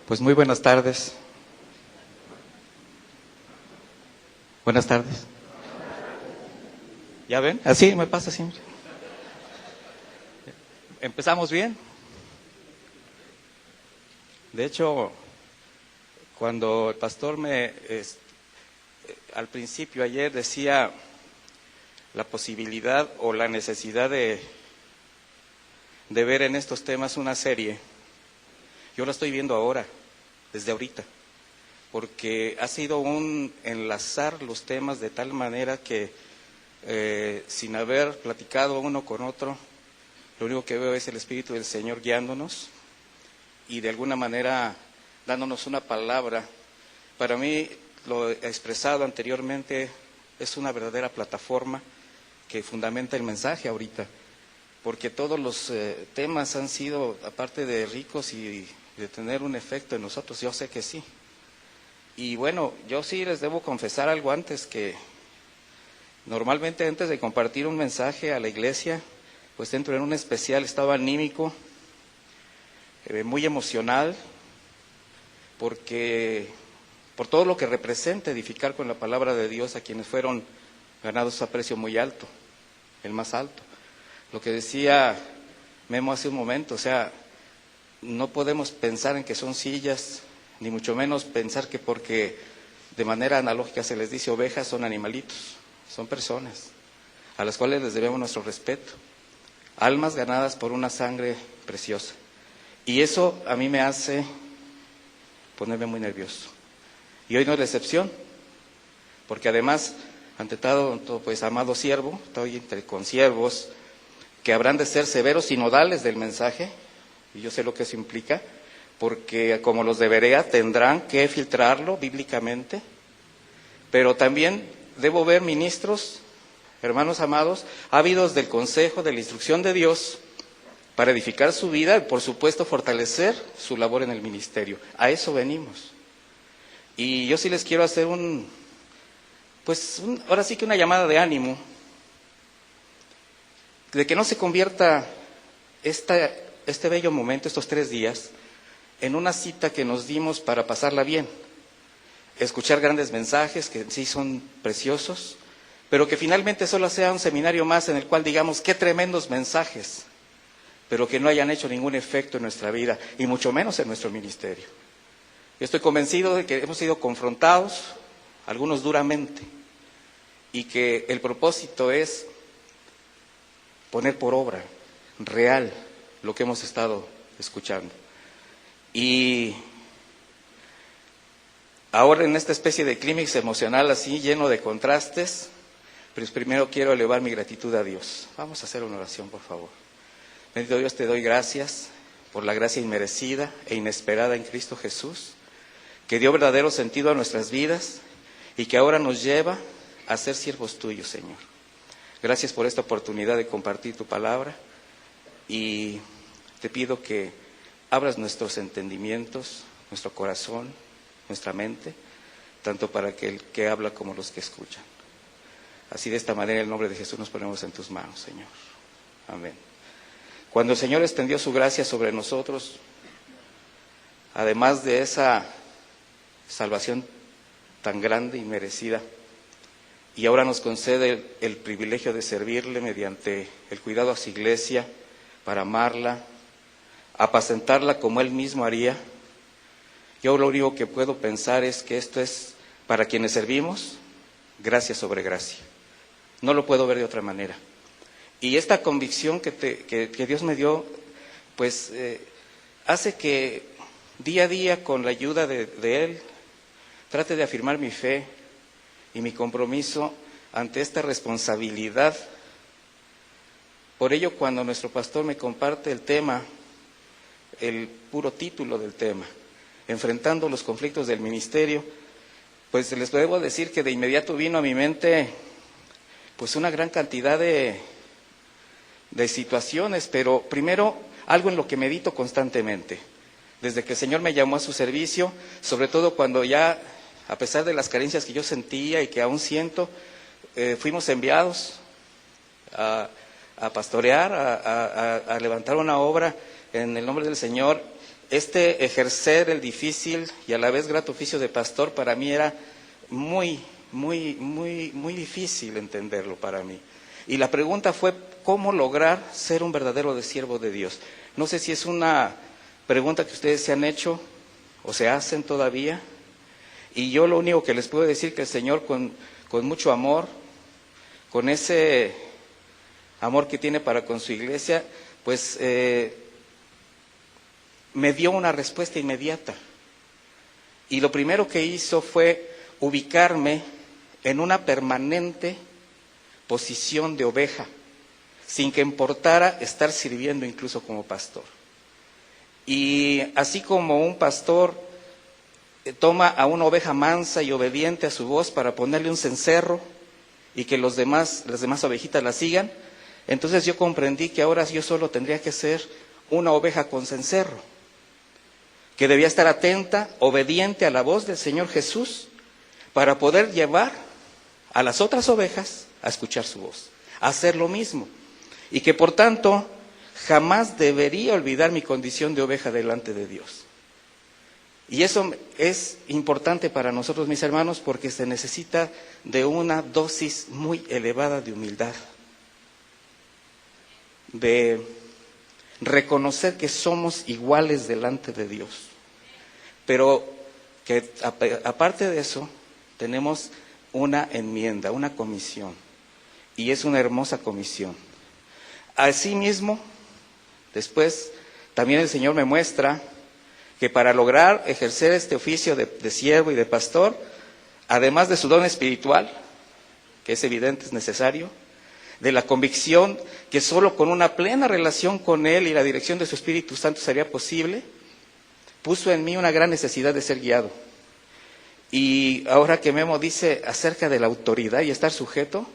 Pues muy buenas tardes. Buenas tardes. ¿Ya ven? Así me pasa siempre. ¿Empezamos bien? De hecho, cuando el pastor al principio ayer decía la posibilidad o la necesidad de ver en estos temas una serie, yo la estoy viendo ahora, desde ahorita, porque ha sido un enlazar los temas de tal manera que sin haber platicado uno con otro, lo único que veo es el Espíritu del Señor guiándonos y de alguna manera dándonos una palabra. Para mí, lo he expresado anteriormente, es una verdadera plataforma que fundamenta el mensaje ahorita, porque todos los temas han sido, aparte de ricos y de tener un efecto en nosotros, yo sé que sí. Y bueno, yo sí les debo confesar algo antes, que normalmente antes de compartir un mensaje a la iglesia, pues entro en un especial estado anímico, muy emocional, porque por todo lo que representa edificar con la palabra de Dios a quienes fueron ganados a precio muy alto, el más alto. Lo que decía Memo hace un momento, o sea, no podemos pensar en que son sillas, ni mucho menos pensar que porque de manera analógica se les dice ovejas, son animalitos, son personas a las cuales les debemos nuestro respeto, almas ganadas por una sangre preciosa. Y eso a mí me hace ponerme muy nervioso. Y hoy no es la excepción, porque además, ante todo, pues amado siervo, estoy entre consiervos que habrán de ser severos sinodales del mensaje, y yo sé lo que eso implica, porque como los de Berea tendrán que filtrarlo bíblicamente, pero también debo ver ministros, hermanos amados, ávidos del consejo, de la instrucción de Dios, para edificar su vida y por supuesto fortalecer su labor en el ministerio. A eso venimos. Y yo sí les quiero hacer ahora sí que una llamada de ánimo, de que no se convierta este bello momento, estos 3 días, en una cita que nos dimos para pasarla bien, escuchar grandes mensajes que sí son preciosos, pero que finalmente solo sea un seminario más en el cual digamos qué tremendos mensajes, pero que no hayan hecho ningún efecto en nuestra vida, y mucho menos en nuestro ministerio. Yo estoy convencido de que hemos sido confrontados, algunos duramente, y que el propósito es poner por obra real lo que hemos estado escuchando. Y ahora en esta especie de clímax emocional así, lleno de contrastes, pues primero quiero elevar mi gratitud a Dios. Vamos a hacer una oración, por favor. Bendito Dios, te doy gracias por la gracia inmerecida e inesperada en Cristo Jesús, que dio verdadero sentido a nuestras vidas y que ahora nos lleva a ser siervos tuyos, Señor. Gracias por esta oportunidad de compartir tu palabra y te pido que abras nuestros entendimientos, nuestro corazón, nuestra mente, tanto para el que habla como los que escuchan. Así, de esta manera, en el nombre de Jesús nos ponemos en tus manos, Señor. Amén. Cuando el Señor extendió su gracia sobre nosotros, además de esa salvación tan grande y merecida, y ahora nos concede el privilegio de servirle mediante el cuidado a su iglesia, para amarla, apacentarla como Él mismo haría, yo lo único que puedo pensar es que esto es, para quienes servimos, gracia sobre gracia. No lo puedo ver de otra manera. Y esta convicción que Dios me dio, pues hace que día a día, con la ayuda de Él, trate de afirmar mi fe y mi compromiso ante esta responsabilidad. Por ello, cuando nuestro pastor me comparte el tema, el puro título del tema, enfrentando los conflictos del ministerio, pues les debo decir que de inmediato vino a mi mente pues una gran cantidad de situaciones, pero primero algo en lo que medito constantemente, desde que el Señor me llamó a su servicio, sobre todo cuando ya, a pesar de las carencias que yo sentía y que aún siento, fuimos enviados a pastorear, a levantar una obra en el nombre del Señor, este ejercer el difícil y a la vez grato oficio de pastor para mí era muy difícil entenderlo para mí. Y la pregunta fue, ¿cómo lograr ser un verdadero siervo de Dios? No sé si es una pregunta que ustedes se han hecho o se hacen todavía. Y yo lo único que les puedo decir que el Señor con mucho amor, con ese amor que tiene para con su iglesia, pues me dio una respuesta inmediata. Y lo primero que hizo fue ubicarme en una permanente posición de oveja, sin que importara estar sirviendo incluso como pastor. Y así como un pastor toma a una oveja mansa y obediente a su voz para ponerle un cencerro y que las demás ovejitas la sigan, entonces yo comprendí que ahora yo solo tendría que ser una oveja con cencerro, que debía estar atenta, obediente a la voz del Señor Jesús, para poder llevar a las otras ovejas a escuchar su voz, a hacer lo mismo. Y que por tanto jamás debería olvidar mi condición de oveja delante de Dios. Y eso es importante para nosotros, mis hermanos, porque se necesita de una dosis muy elevada de humildad, de reconocer que somos iguales delante de Dios, pero que aparte de eso tenemos una enmienda, una comisión, y es una hermosa comisión. Asimismo, después también el Señor me muestra que para lograr ejercer este oficio de siervo y de pastor, además de su don espiritual, que es evidente, es necesario, de la convicción que solo con una plena relación con Él y la dirección de su Espíritu Santo sería posible, puso en mí una gran necesidad de ser guiado. Y ahora que Memo dice acerca de la autoridad y estar sujeto,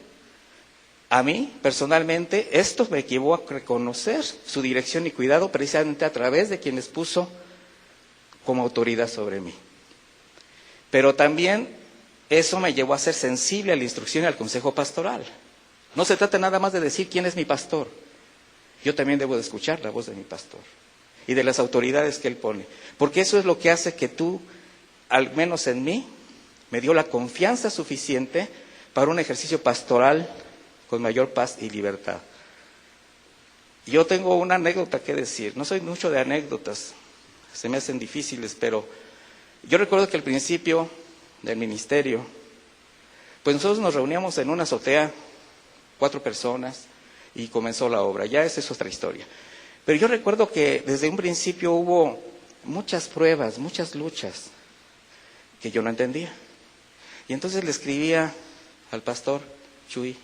a mí personalmente esto me llevó a reconocer su dirección y cuidado precisamente a través de quienes puso como autoridad sobre mí. Pero también eso me llevó a ser sensible a la instrucción y al consejo pastoral. No se trata nada más de decir quién es mi pastor. Yo también debo de escuchar la voz de mi pastor y de las autoridades que él pone. Porque eso es lo que hace que tú, al menos en mí, me dio la confianza suficiente para un ejercicio pastoral con mayor paz y libertad. Yo tengo una anécdota que decir. No soy mucho de anécdotas, se me hacen difíciles, pero yo recuerdo que al principio del ministerio, pues nosotros nos reuníamos en una azotea, 4 personas, y comenzó la obra. Ya esa es otra historia. Pero yo recuerdo que desde un principio hubo muchas pruebas, muchas luchas, que yo no entendía. Y entonces le escribía al pastor Chuy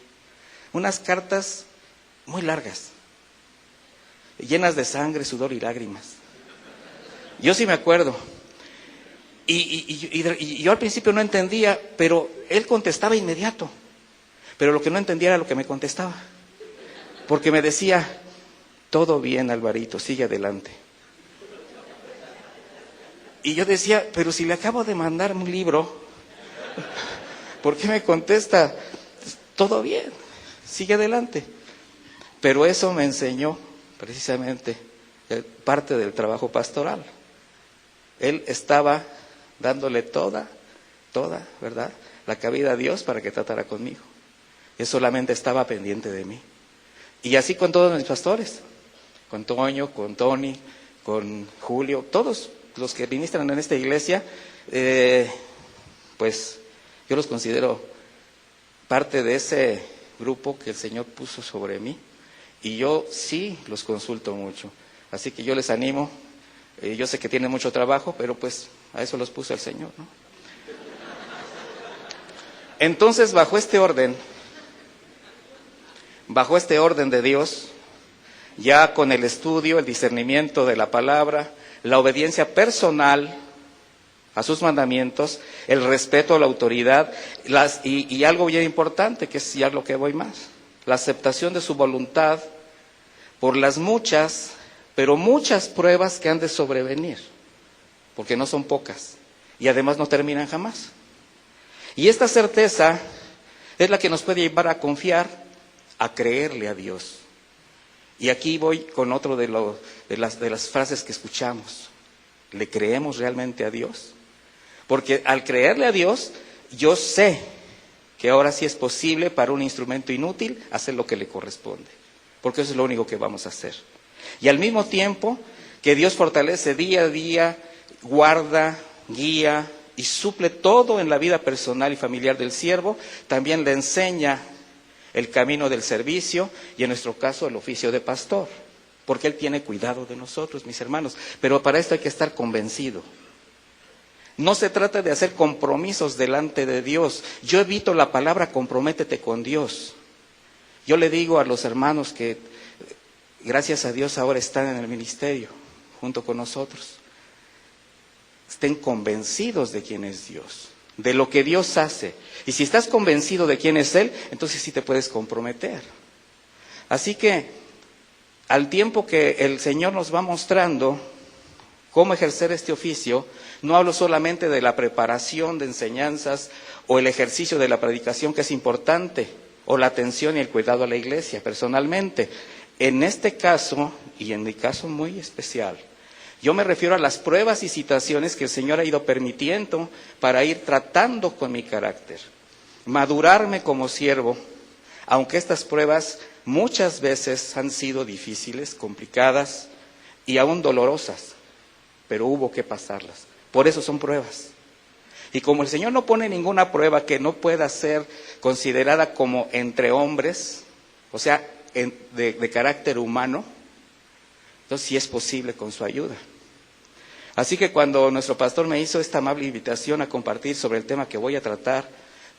unas cartas muy largas, llenas de sangre, sudor y lágrimas. Yo sí me acuerdo. Y yo al principio no entendía, pero él contestaba inmediato. Pero lo que no entendía era lo que me contestaba. Porque me decía, todo bien, Alvarito, sigue adelante. Y yo decía, pero si le acabo de mandar un libro, ¿por qué me contesta, todo bien, sigue adelante? Pero eso me enseñó precisamente parte del trabajo pastoral. Él estaba dándole toda, ¿verdad?, la cabida a Dios para que tratara conmigo. Él solamente estaba pendiente de mí. Y así con todos mis pastores, con Toño, con Tony, con Julio, todos los que ministran en esta iglesia, pues yo los considero parte de ese grupo que el Señor puso sobre mí. Y yo sí los consulto mucho. Así que yo les animo. Yo sé que tienen mucho trabajo, pero pues a eso los puso el Señor, ¿no? Entonces, bajo este orden de Dios, ya con el estudio, el discernimiento de la palabra, la obediencia personal a sus mandamientos, el respeto a la autoridad, y algo bien importante, que es ya lo que voy más, la aceptación de su voluntad por las muchas, pero muchas pruebas que han de sobrevenir, porque no son pocas, y además no terminan jamás. Y esta certeza es la que nos puede llevar a confiar, a creerle a Dios. Y aquí voy con otro de las frases que escuchamos. ¿Le creemos realmente a Dios? Porque al creerle a Dios, yo sé que ahora sí es posible para un instrumento inútil hacer lo que le corresponde, porque eso es lo único que vamos a hacer. Y al mismo tiempo que Dios fortalece día a día, guarda, guía y suple todo en la vida personal y familiar del siervo, también le enseña el camino del servicio y en nuestro caso el oficio de pastor, porque Él tiene cuidado de nosotros, mis hermanos. Pero para esto hay que estar convencido. No se trata de hacer compromisos delante de Dios. Yo evito la palabra comprométete con Dios. Yo le digo a los hermanos que gracias a Dios ahora están en el ministerio junto con nosotros. Estén convencidos de quién es Dios, de lo que Dios hace. Y si estás convencido de quién es Él, entonces sí te puedes comprometer. Así que al tiempo que el Señor nos va mostrando cómo ejercer este oficio, no hablo solamente de la preparación de enseñanzas o el ejercicio de la predicación, que es importante, o la atención y el cuidado a la iglesia personalmente. En este caso, y en mi caso muy especial, yo me refiero a las pruebas y situaciones que el Señor ha ido permitiendo para ir tratando con mi carácter, madurarme como siervo, aunque estas pruebas muchas veces han sido difíciles, complicadas y aún dolorosas, pero hubo que pasarlas. Por eso son pruebas. Y como el Señor no pone ninguna prueba que no pueda ser considerada como entre hombres, o sea, de carácter humano, entonces sí es posible con su ayuda. Así que cuando nuestro pastor me hizo esta amable invitación a compartir sobre el tema que voy a tratar,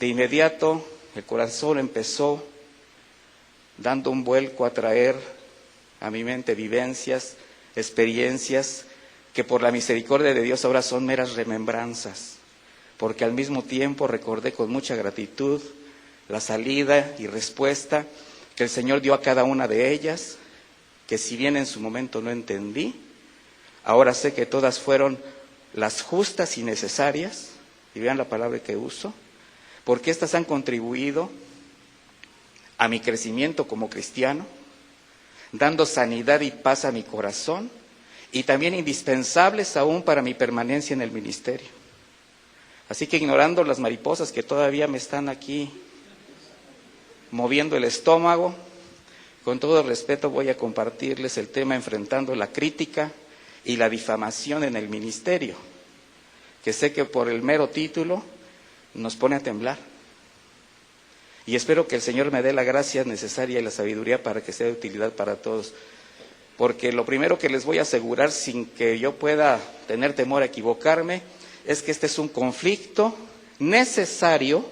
de inmediato el corazón empezó dando un vuelco a traer a mi mente vivencias, experiencias, que por la misericordia de Dios ahora son meras remembranzas, porque al mismo tiempo recordé con mucha gratitud la salida y respuesta que el Señor dio a cada una de ellas, que si bien en su momento no entendí, ahora sé que todas fueron las justas y necesarias, y vean la palabra que uso, porque estas han contribuido a mi crecimiento como cristiano, dando sanidad y paz a mi corazón, y también indispensables aún para mi permanencia en el ministerio. Así que ignorando las mariposas que todavía me están aquí moviendo el estómago, con todo respeto voy a compartirles el tema enfrentando la crítica y la difamación en el ministerio, que sé que por el mero título nos pone a temblar. Y espero que el Señor me dé la gracia necesaria y la sabiduría para que sea de utilidad para todos. Porque lo primero que les voy a asegurar, sin que yo pueda tener temor a equivocarme, es que este es un conflicto necesario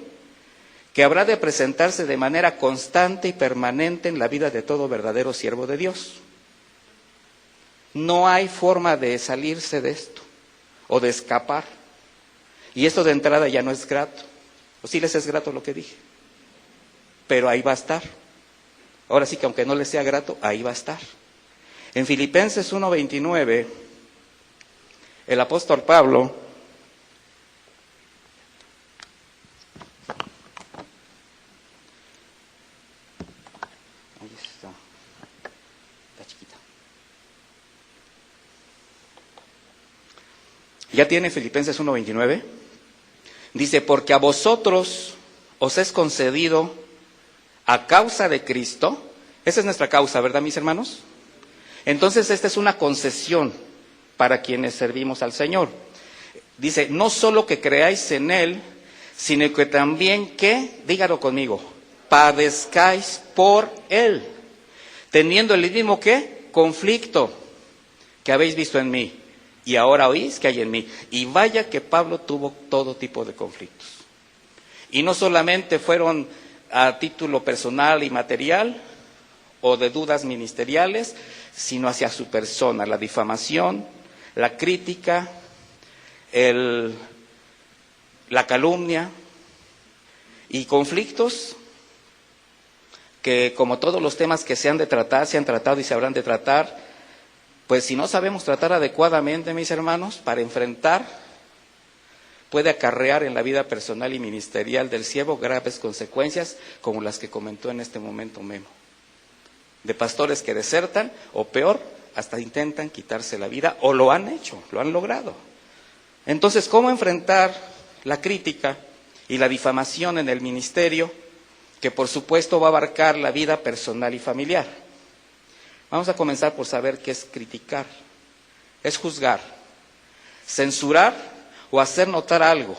que habrá de presentarse de manera constante y permanente en la vida de todo verdadero siervo de Dios. No hay forma de salirse de esto o de escapar. Y esto de entrada ya no es grato. ¿O sí les es grato lo que dije? Pero ahí va a estar. Ahora sí que aunque no les sea grato, ahí va a estar. En Filipenses 1:29, el apóstol Pablo está chiquita. ¿Ya tiene Filipenses 1:29? Dice, porque a vosotros os es concedido a causa de Cristo. Esa es nuestra causa, ¿verdad, mis hermanos? Entonces esta es una concesión para quienes servimos al Señor. Dice, no solo que creáis en Él, sino que también que, dígalo conmigo, padezcáis por Él, teniendo el mismo ¿qué? Conflicto que habéis visto en mí, y ahora oís que hay en mí. Y vaya que Pablo tuvo todo tipo de conflictos. Y no solamente fueron a título personal y material, o de dudas ministeriales, sino hacia su persona, la difamación, la crítica, la calumnia y conflictos que, como todos los temas que se han de tratar, se han tratado y se habrán de tratar, pues si no sabemos tratar adecuadamente, mis hermanos, para enfrentar, puede acarrear en la vida personal y ministerial del siervo graves consecuencias, como las que comentó en este momento Memo. De pastores que desertan, o peor, hasta intentan quitarse la vida o lo han hecho, lo han logrado. Entonces, ¿cómo enfrentar la crítica y la difamación en el ministerio, que por supuesto va a abarcar la vida personal y familiar? Vamos a comenzar por saber qué es criticar. Es juzgar, censurar o hacer notar algo.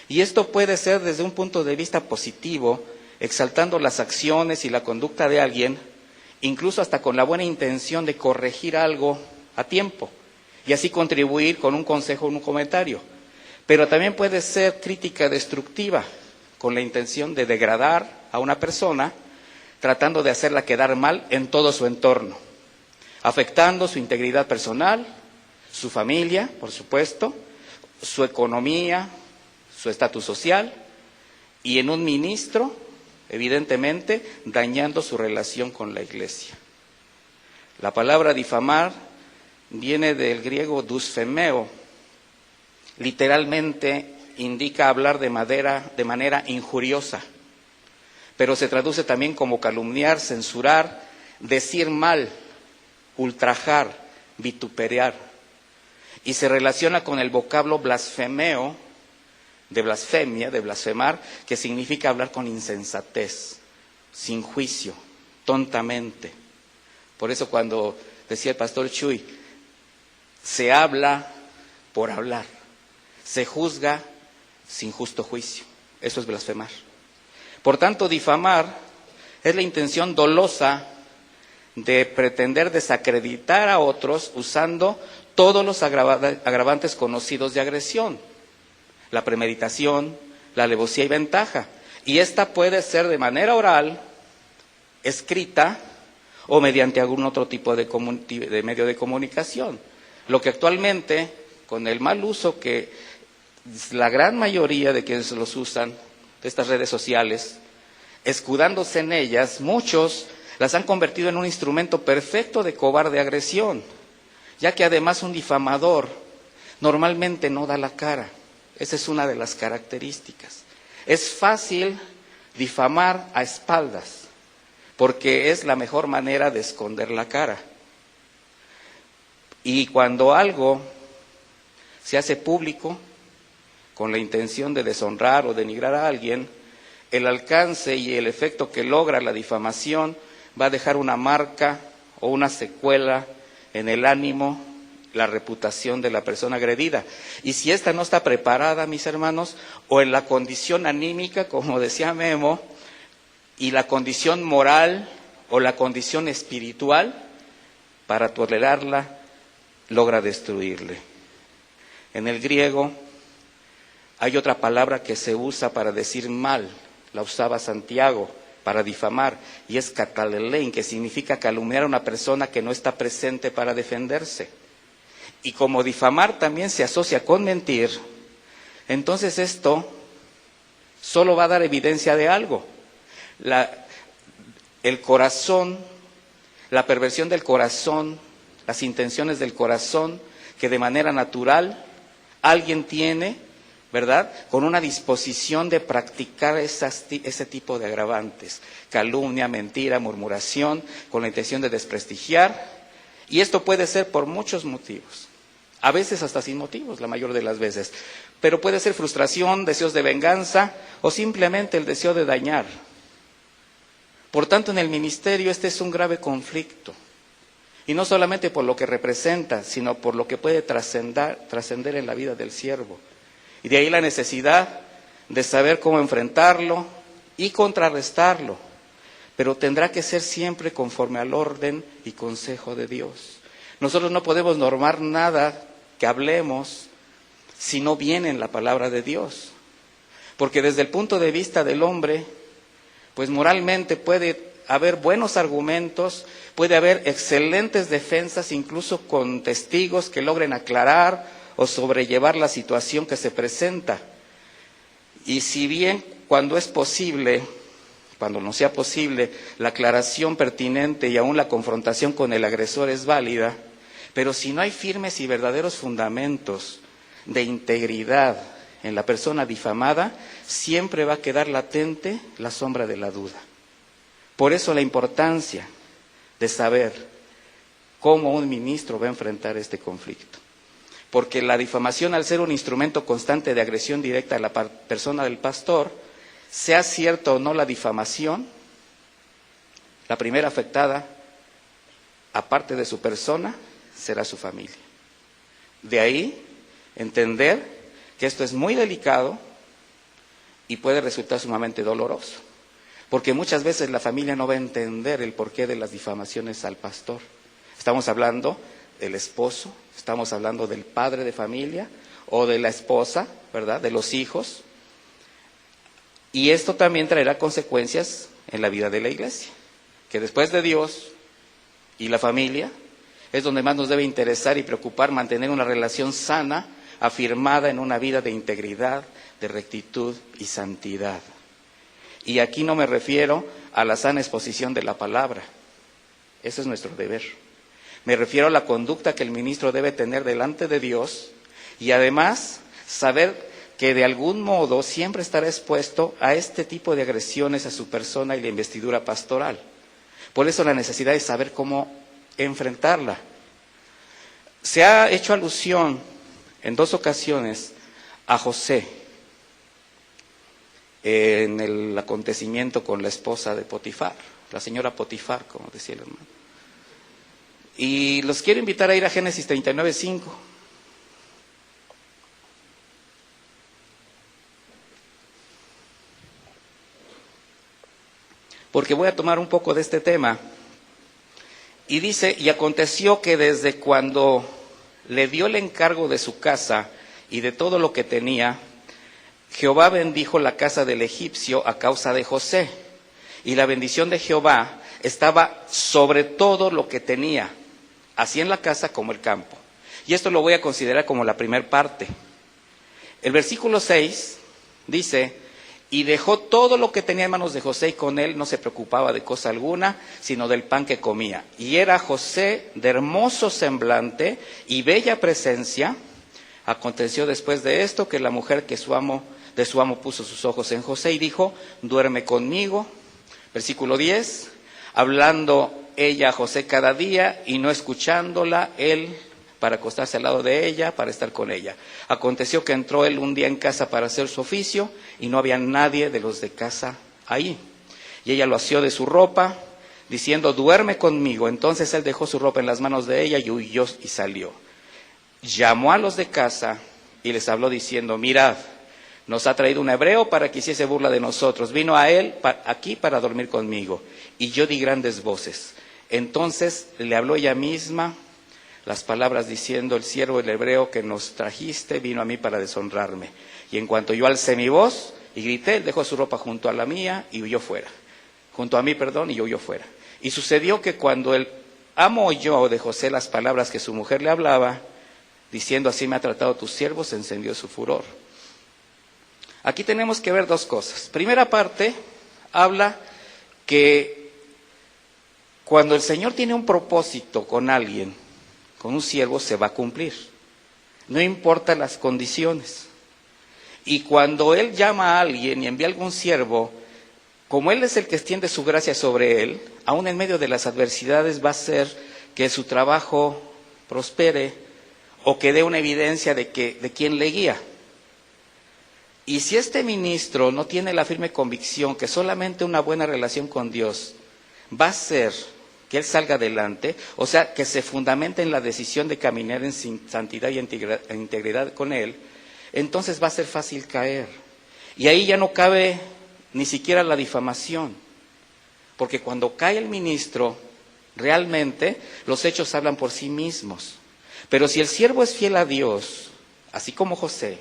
Y esto puede ser desde un punto de vista positivo, exaltando las acciones y la conducta de alguien, incluso hasta con la buena intención de corregir algo a tiempo y así contribuir con un consejo o un comentario. Pero también puede ser crítica destructiva, con la intención de degradar a una persona, tratando de hacerla quedar mal en todo su entorno, afectando su integridad personal, su familia, por supuesto, su economía, su estatus social, y en un ministro, evidentemente, dañando su relación con la iglesia. La palabra difamar viene del griego dusfemeo, literalmente indica hablar de manera injuriosa, pero se traduce también como calumniar, censurar, decir mal, ultrajar, vituperar, y se relaciona con el vocablo blasfemeo, de blasfemia, de blasfemar, que significa hablar con insensatez, sin juicio, tontamente. Por eso cuando decía el pastor Chuy, se habla por hablar, se juzga sin justo juicio. Eso es blasfemar. Por tanto, difamar es la intención dolosa de pretender desacreditar a otros usando todos los agravantes conocidos de agresión. La premeditación, la alevosía y ventaja. Y esta puede ser de manera oral, escrita o mediante algún otro tipo de medio de comunicación. Lo que actualmente, con el mal uso que la gran mayoría de quienes los usan, de estas redes sociales, escudándose en ellas, muchos las han convertido en un instrumento perfecto de cobarde agresión, ya que además un difamador normalmente no da la cara. Esa es una de las características. Es fácil difamar a espaldas, porque es la mejor manera de esconder la cara. Y cuando algo se hace público, con la intención de deshonrar o denigrar a alguien, el alcance y el efecto que logra la difamación va a dejar una marca o una secuela en el ánimo, la reputación de la persona agredida. Y si ésta no está preparada, mis hermanos, o en la condición anímica, como decía Memo, y la condición moral o la condición espiritual, para tolerarla, logra destruirle. En el griego hay otra palabra que se usa para decir mal, la usaba Santiago para difamar, y es katalelein, que significa calumniar a una persona que no está presente para defenderse. Y como difamar también se asocia con mentir, entonces esto solo va a dar evidencia de algo. El corazón, la perversión del corazón, las intenciones del corazón, que de manera natural alguien tiene, ¿verdad?, con una disposición de practicar ese tipo de agravantes, calumnia, mentira, murmuración, con la intención de desprestigiar, y esto puede ser por muchos motivos. A veces hasta sin motivos, la mayor de las veces. Pero puede ser frustración, deseos de venganza o simplemente el deseo de dañar. Por tanto, en el ministerio este es un grave conflicto. Y no solamente por lo que representa, sino por lo que puede trascender en la vida del siervo. Y de ahí la necesidad de saber cómo enfrentarlo y contrarrestarlo. Pero tendrá que ser siempre conforme al orden y consejo de Dios. Nosotros no podemos normar nada que hablemos si no viene en la palabra de Dios. Porque desde el punto de vista del hombre, pues moralmente puede haber buenos argumentos, puede haber excelentes defensas, incluso con testigos que logren aclarar o sobrellevar la situación que se presenta. Y si bien cuando es posible, cuando no sea posible, la aclaración pertinente y aún la confrontación con el agresor es válida, pero si no hay firmes y verdaderos fundamentos de integridad en la persona difamada, siempre va a quedar latente la sombra de la duda. Por eso la importancia de saber cómo un ministro va a enfrentar este conflicto. Porque la difamación, al ser un instrumento constante de agresión directa a la persona del pastor, sea cierto o no la difamación, la primera afectada, aparte de su persona, será su familia. De ahí entender que esto es muy delicado y puede resultar sumamente doloroso, porque muchas veces la familia no va a entender el porqué de las difamaciones al pastor. Estamos hablando del esposo, estamos hablando del padre de familia o de la esposa, ¿verdad?, de los hijos, y esto también traerá consecuencias en la vida de la iglesia, que después de Dios y la familia es donde más nos debe interesar y preocupar mantener una relación sana, afirmada en una vida de integridad, de rectitud y santidad. Y aquí no me refiero a la sana exposición de la palabra, ese es nuestro deber. Me refiero a la conducta que el ministro debe tener delante de Dios y además saber que de algún modo siempre estará expuesto a este tipo de agresiones a su persona y la investidura pastoral. Por eso la necesidad de saber cómo enfrentarla. Se ha hecho alusión en 2 ocasiones a José en el acontecimiento con la esposa de Potifar, la señora Potifar, como decía el hermano. Y los quiero invitar a ir a Génesis 39:5. Porque voy a tomar un poco de este tema. Y dice, y aconteció que desde cuando le dio el encargo de su casa y de todo lo que tenía, Jehová bendijo la casa del egipcio a causa de José. Y la bendición de Jehová estaba sobre todo lo que tenía, así en la casa como el campo. Y esto lo voy a considerar como la primera parte. El versículo 6 dice, y dejó todo lo que tenía en manos de José, y con él no se preocupaba de cosa alguna, sino del pan que comía. Y era José de hermoso semblante y bella presencia. Aconteció después de esto que la mujer de su amo puso sus ojos en José y dijo, duerme conmigo. Versículo 10, hablando ella a José cada día y no escuchándola, él para acostarse al lado de ella, para estar con ella. Aconteció que entró él un día en casa para hacer su oficio y no había nadie de los de casa ahí. Y ella lo asió de su ropa, diciendo, duerme conmigo. Entonces él dejó su ropa en las manos de ella y huyó y salió. Llamó a los de casa y les habló diciendo, mirad, nos ha traído un hebreo para que hiciese burla de nosotros. Vino a él aquí para dormir conmigo. Y yo di grandes voces. Entonces le habló ella misma las palabras diciendo, el siervo el hebreo que nos trajiste vino a mí para deshonrarme. Y en cuanto yo alcé mi voz y grité, él dejó su ropa junto a la mía y huyó fuera. Junto a mí, y huyó fuera. Y sucedió que cuando el amo oyó de José las palabras que su mujer le hablaba, diciendo, así me ha tratado tu siervo, se encendió su furor. Aquí tenemos que ver 2 cosas. Primera parte, habla que cuando el Señor tiene un propósito con alguien, con un siervo, se va a cumplir. No importa las condiciones. Y cuando Él llama a alguien y envía a algún siervo, como Él es el que extiende su gracia sobre él, aún en medio de las adversidades va a hacer que su trabajo prospere o que dé una evidencia de quién le guía. Y si este ministro no tiene la firme convicción que solamente una buena relación con Dios va a hacer que él salga adelante, o sea, que se fundamente en la decisión de caminar en santidad y integridad con Él, entonces va a ser fácil caer. Y ahí ya no cabe ni siquiera la difamación, porque cuando cae el ministro, realmente los hechos hablan por sí mismos. Pero si el siervo es fiel a Dios, así como José,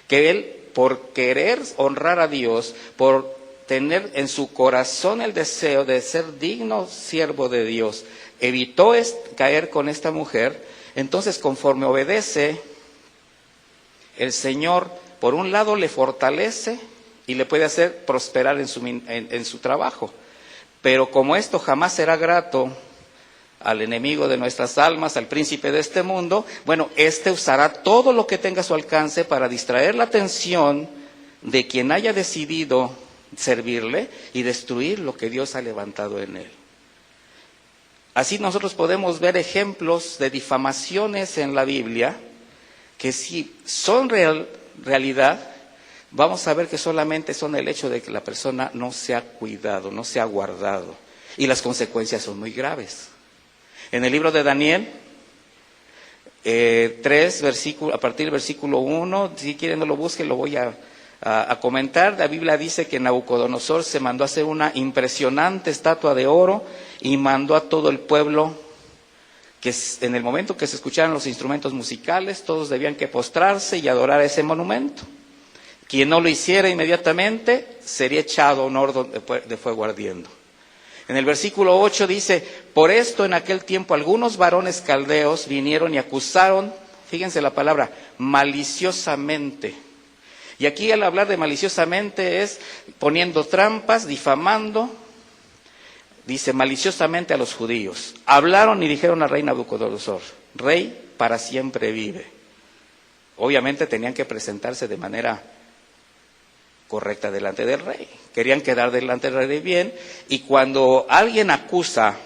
que él, por querer honrar a Dios, por tener en su corazón el deseo de ser digno siervo de Dios, evitó caer con esta mujer, entonces conforme obedece, el Señor por un lado le fortalece y le puede hacer prosperar en su trabajo. Pero como esto jamás será grato al enemigo de nuestras almas, al príncipe de este mundo, bueno, este usará todo lo que tenga a su alcance para distraer la atención de quien haya decidido servirle y destruir lo que Dios ha levantado en él. Así nosotros podemos ver ejemplos de difamaciones en la Biblia que si son realidad, vamos a ver que solamente son el hecho de que la persona no se ha cuidado, no se ha guardado. Y las consecuencias son muy graves. En el libro de Daniel 3, a partir del versículo 1, si quieren no lo busquen, lo voy a comentar. La Biblia dice que Nabucodonosor se mandó a hacer una impresionante estatua de oro y mandó a todo el pueblo que en el momento que se escucharan los instrumentos musicales, todos debían que postrarse y adorar ese monumento. Quien no lo hiciera inmediatamente sería echado a un horno de fuego ardiendo. En el versículo 8 dice, por esto en aquel tiempo algunos varones caldeos vinieron y acusaron, fíjense la palabra, maliciosamente. Y aquí al hablar de maliciosamente es poniendo trampas, difamando, dice maliciosamente a los judíos. Hablaron y dijeron al rey Nabucodonosor, rey para siempre vive. Obviamente tenían que presentarse de manera correcta delante del rey. Querían quedar delante del rey bien, y cuando alguien acusa,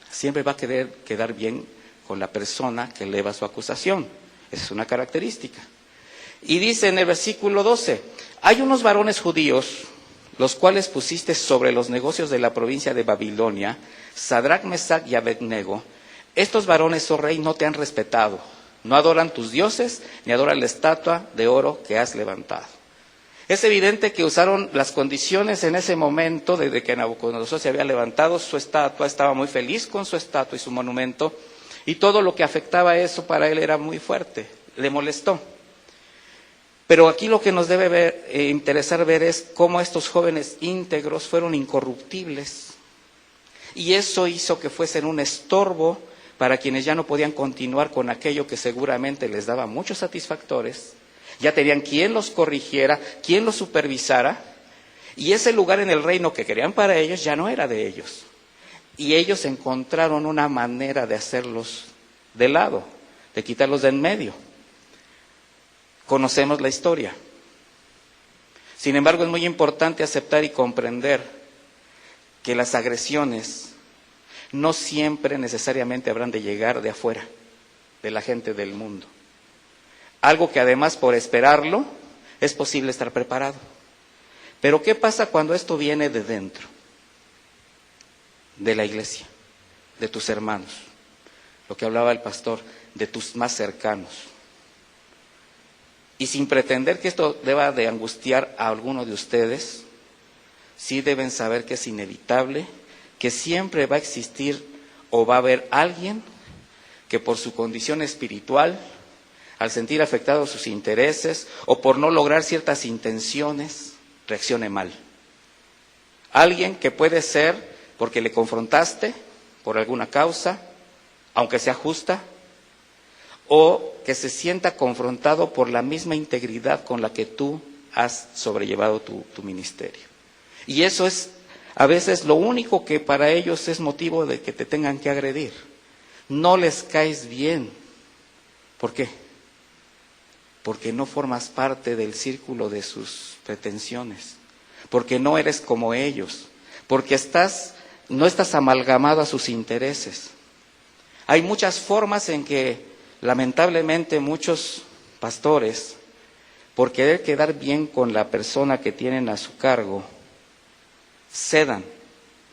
siempre va a querer quedar bien con la persona que eleva su acusación. Esa es una característica. Y dice en el versículo 12, hay unos varones judíos, los cuales pusiste sobre los negocios de la provincia de Babilonia, Sadrach, Mesach y Abednego. Estos varones, oh rey, no te han respetado, no adoran tus dioses, ni adoran la estatua de oro que has levantado. Es evidente que usaron las condiciones en ese momento, desde que Nabucodonosor se había levantado su estatua, estaba muy feliz con su estatua y su monumento, y todo lo que afectaba a eso para él era muy fuerte, le molestó. Pero aquí lo que nos debe interesar ver es cómo estos jóvenes íntegros fueron incorruptibles, y eso hizo que fuesen un estorbo para quienes ya no podían continuar con aquello que seguramente les daba muchos satisfactores. Ya tenían quien los corrigiera, quien los supervisara, y ese lugar en el reino que querían para ellos ya no era de ellos. Y ellos encontraron una manera de hacerlos de lado, de quitarlos de en medio. Conocemos la historia. Sin embargo, es muy importante aceptar y comprender que las agresiones no siempre necesariamente habrán de llegar de afuera, de la gente del mundo. Algo que además por esperarlo es posible estar preparado. Pero ¿qué pasa cuando esto viene de dentro? De la iglesia, de tus hermanos, lo que hablaba el pastor, de tus más cercanos. Y sin pretender que esto deba de angustiar a alguno de ustedes, sí deben saber que es inevitable, que siempre va a existir o va a haber alguien que por su condición espiritual, al sentir afectados sus intereses o por no lograr ciertas intenciones, reaccione mal. Alguien que puede ser porque le confrontaste por alguna causa, aunque sea justa, o que se sienta confrontado por la misma integridad con la que tú has sobrellevado tu ministerio. Y eso es a veces lo único que para ellos es motivo de que te tengan que agredir. No les caes bien. ¿Por qué? Porque no formas parte del círculo de sus pretensiones, porque no eres como ellos, porque no estás amalgamado a sus intereses. Hay muchas formas en que lamentablemente muchos pastores, por querer quedar bien con la persona que tienen a su cargo, cedan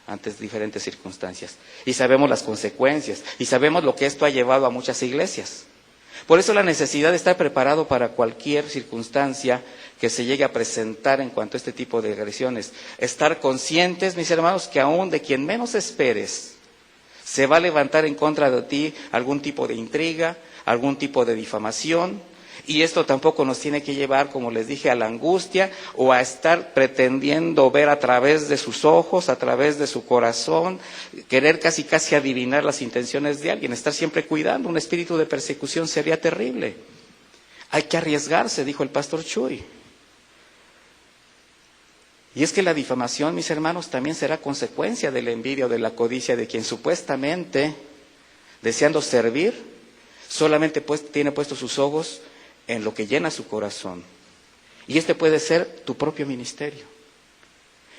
ante diferentes circunstancias. Y sabemos las consecuencias, y sabemos lo que esto ha llevado a muchas iglesias. Por eso la necesidad de estar preparado para cualquier circunstancia que se llegue a presentar en cuanto a este tipo de agresiones. Estar conscientes, mis hermanos, que aún de quien menos esperes, se va a levantar en contra de ti algún tipo de intriga, algún tipo de difamación. Y esto tampoco nos tiene que llevar, como les dije, a la angustia o a estar pretendiendo ver a través de sus ojos, a través de su corazón, querer casi adivinar las intenciones de alguien, estar siempre cuidando. Un espíritu de persecución sería terrible. Hay que arriesgarse, dijo el pastor Chuy. Y es que la difamación, mis hermanos, también será consecuencia de la envidia o de la codicia de quien supuestamente, deseando servir, solamente tiene puestos sus ojos en lo que llena su corazón. Y este puede ser tu propio ministerio.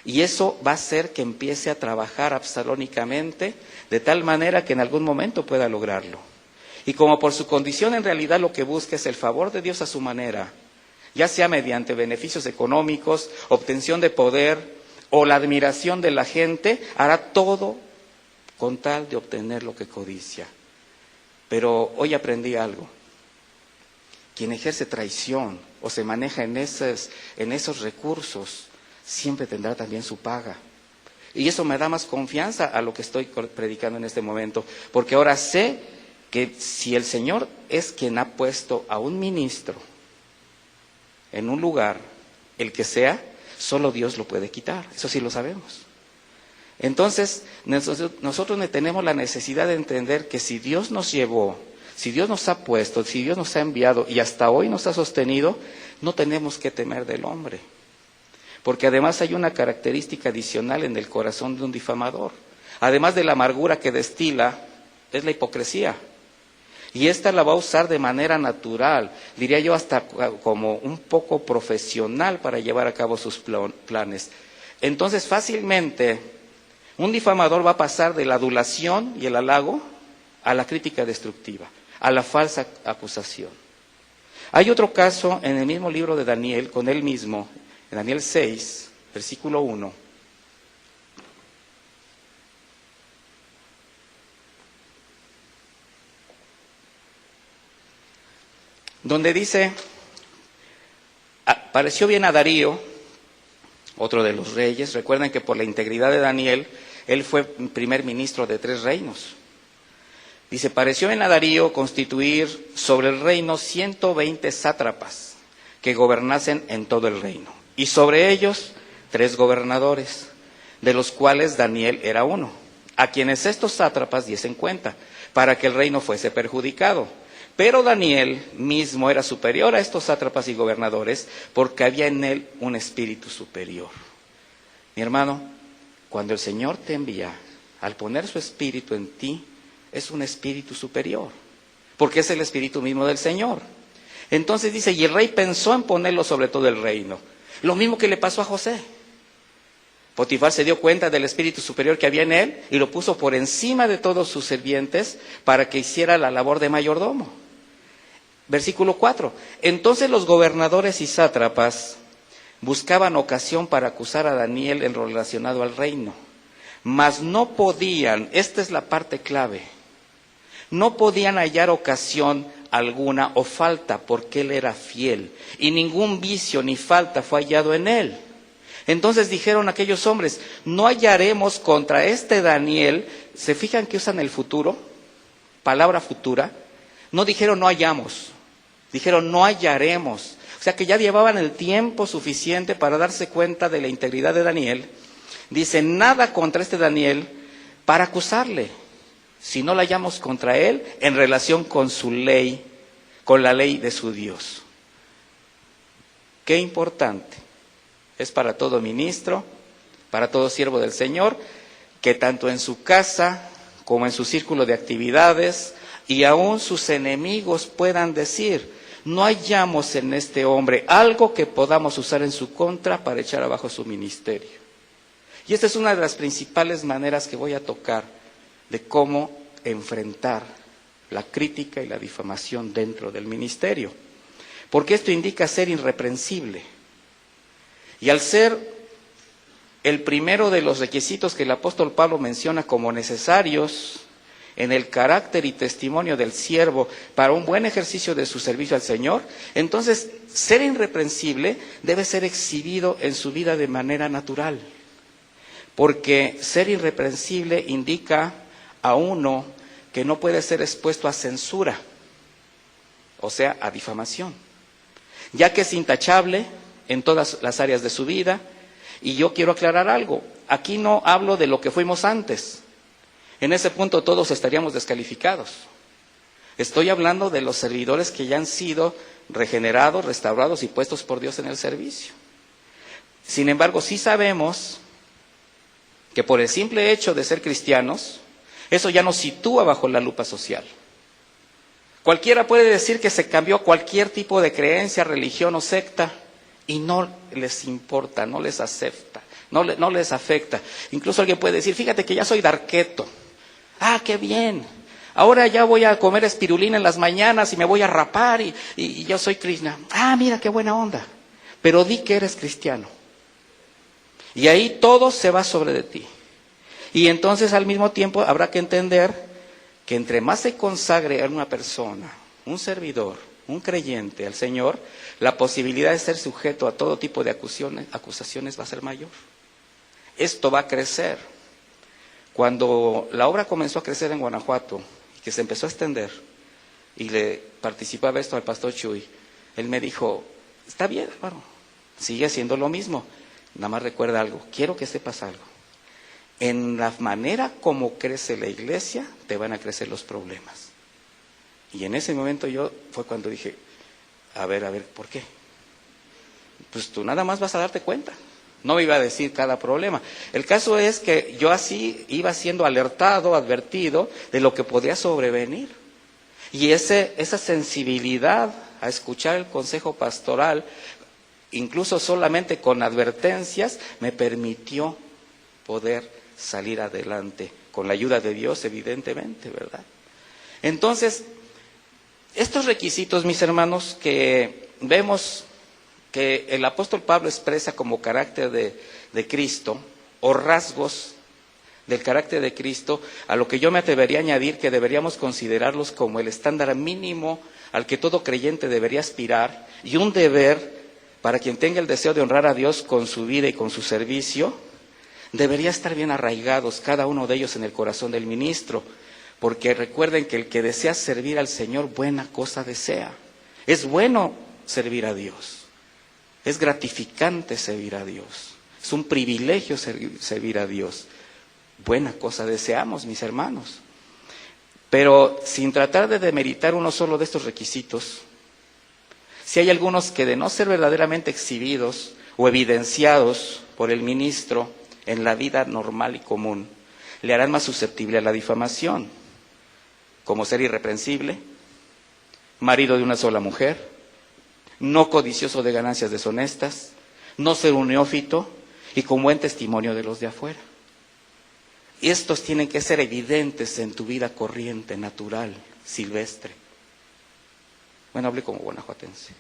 Y eso va a hacer que empiece a trabajar absalónicamente de tal manera que en algún momento pueda lograrlo. Y como por su condición en realidad lo que busca es el favor de Dios a su manera, ya sea mediante beneficios económicos, obtención de poder o la admiración de la gente, hará todo con tal de obtener lo que codicia. Pero hoy aprendí algo. Quien ejerce traición o se maneja en esos recursos, siempre tendrá también su paga. Y eso me da más confianza a lo que estoy predicando en este momento, porque ahora sé que si el Señor es quien ha puesto a un ministro en un lugar, el que sea, solo Dios lo puede quitar, eso sí lo sabemos. Entonces, nosotros tenemos la necesidad de entender que si Dios nos llevó, si Dios nos ha puesto, si Dios nos ha enviado y hasta hoy nos ha sostenido, no tenemos que temer del hombre. Porque además hay una característica adicional en el corazón de un difamador. Además de la amargura que destila, es la hipocresía. Y esta la va a usar de manera natural, diría yo hasta como un poco profesional para llevar a cabo sus planes. Entonces fácilmente un difamador va a pasar de la adulación y el halago a la crítica destructiva, a la falsa acusación. Hay otro caso en el mismo libro de Daniel, con él mismo, en Daniel 6, versículo 1. Donde dice, pareció bien a Darío, otro de los reyes. Recuerden que por la integridad de Daniel, él fue primer ministro de 3 reinos. Dice, pareció bien a Darío constituir sobre el reino 120 sátrapas que gobernasen en todo el reino. Y sobre ellos 3 gobernadores, de los cuales Daniel era uno, a quienes estos sátrapas diesen cuenta, para que el reino fuese perjudicado. Pero Daniel mismo era superior a estos sátrapas y gobernadores, porque había en él un espíritu superior. Mi hermano, cuando el Señor te envía, al poner su espíritu en ti, es un espíritu superior, porque es el espíritu mismo del Señor. Entonces dice, y el rey pensó en ponerlo sobre todo el reino. Lo mismo que le pasó a José. Potifar se dio cuenta del espíritu superior que había en él y lo puso por encima de todos sus sirvientes para que hiciera la labor de mayordomo. Versículo 4. Entonces los gobernadores y sátrapas buscaban ocasión para acusar a Daniel en lo relacionado al reino, mas no podían, esta es la parte clave, no podían hallar ocasión alguna o falta, porque él era fiel, y ningún vicio ni falta fue hallado en él. Entonces dijeron aquellos hombres, no hallaremos contra este Daniel. ¿Se fijan que usan el futuro? Palabra futura. No dijeron no hallamos, dijeron no hallaremos. O sea que ya llevaban el tiempo suficiente para darse cuenta de la integridad de Daniel. Dice, nada contra este Daniel para acusarle, si no la hallamos contra él en relación con su ley, con la ley de su Dios. Qué importante es para todo ministro, para todo siervo del Señor, que tanto en su casa como en su círculo de actividades y aún sus enemigos puedan decir, no hallamos en este hombre algo que podamos usar en su contra para echar abajo su ministerio. Y esta es una de las principales maneras que voy a tocar de cómo enfrentar la crítica y la difamación dentro del ministerio. Porque esto indica ser irreprensible. Y al ser el primero de los requisitos que el apóstol Pablo menciona como necesarios en el carácter y testimonio del siervo para un buen ejercicio de su servicio al Señor, entonces ser irreprensible debe ser exhibido en su vida de manera natural. Porque ser irreprensible indica a uno que no puede ser expuesto a censura, o sea, a difamación, ya que es intachable en todas las áreas de su vida. Y yo quiero aclarar algo, aquí no hablo de lo que fuimos antes, en ese punto todos estaríamos descalificados. Estoy hablando de los servidores que ya han sido regenerados, restaurados y puestos por Dios en el servicio. Sin embargo, sí sabemos que por el simple hecho de ser cristianos, eso ya nos sitúa bajo la lupa social. Cualquiera puede decir que se cambió cualquier tipo de creencia, religión o secta y no les importa, no les acepta, no les afecta. Incluso alguien puede decir, fíjate que ya soy darqueto. Ah, qué bien. Ahora ya voy a comer espirulina en las mañanas y me voy a rapar y yo soy Krishna. Ah, mira qué buena onda. Pero di que eres cristiano. Y ahí todo se va sobre de ti. Y entonces al mismo tiempo habrá que entender que entre más se consagre a una persona, un servidor, un creyente al Señor, la posibilidad de ser sujeto a todo tipo de acusaciones va a ser mayor. Esto va a crecer. Cuando la obra comenzó a crecer en Guanajuato, y que se empezó a extender, y le participaba esto al pastor Chuy, él me dijo, está bien, hermano, sigue haciendo lo mismo. Nada más recuerda algo, quiero que sepas algo. En la manera como crece la iglesia, te van a crecer los problemas. Y en ese momento fue cuando dije, a ver, ¿por qué? Pues tú nada más vas a darte cuenta. No me iba a decir cada problema. El caso es que yo así iba siendo alertado, advertido de lo que podía sobrevenir. Y esa sensibilidad a escuchar el consejo pastoral, incluso solamente con advertencias, me permitió poder salir adelante, con la ayuda de Dios, evidentemente, ¿verdad? Entonces, estos requisitos, mis hermanos, que vemos que el apóstol Pablo expresa como carácter de Cristo, o rasgos del carácter de Cristo, a lo que yo me atrevería a añadir que deberíamos considerarlos como el estándar mínimo al que todo creyente debería aspirar, y un deber para quien tenga el deseo de honrar a Dios con su vida y con su servicio, debería estar bien arraigados cada uno de ellos en el corazón del ministro, porque recuerden que el que desea servir al Señor, buena cosa desea. Es bueno servir a Dios, es gratificante servir a Dios, es un privilegio servir a Dios. Buena cosa deseamos, mis hermanos. Pero sin tratar de demeritar uno solo de estos requisitos, si hay algunos que de no ser verdaderamente exhibidos o evidenciados por el ministro en la vida normal y común, le harán más susceptible a la difamación, como ser irreprensible, marido de una sola mujer, no codicioso de ganancias deshonestas, no ser un neófito y con buen testimonio de los de afuera. Estos tienen que ser evidentes en tu vida corriente, natural, silvestre. Bueno, hablé como guanajuatense.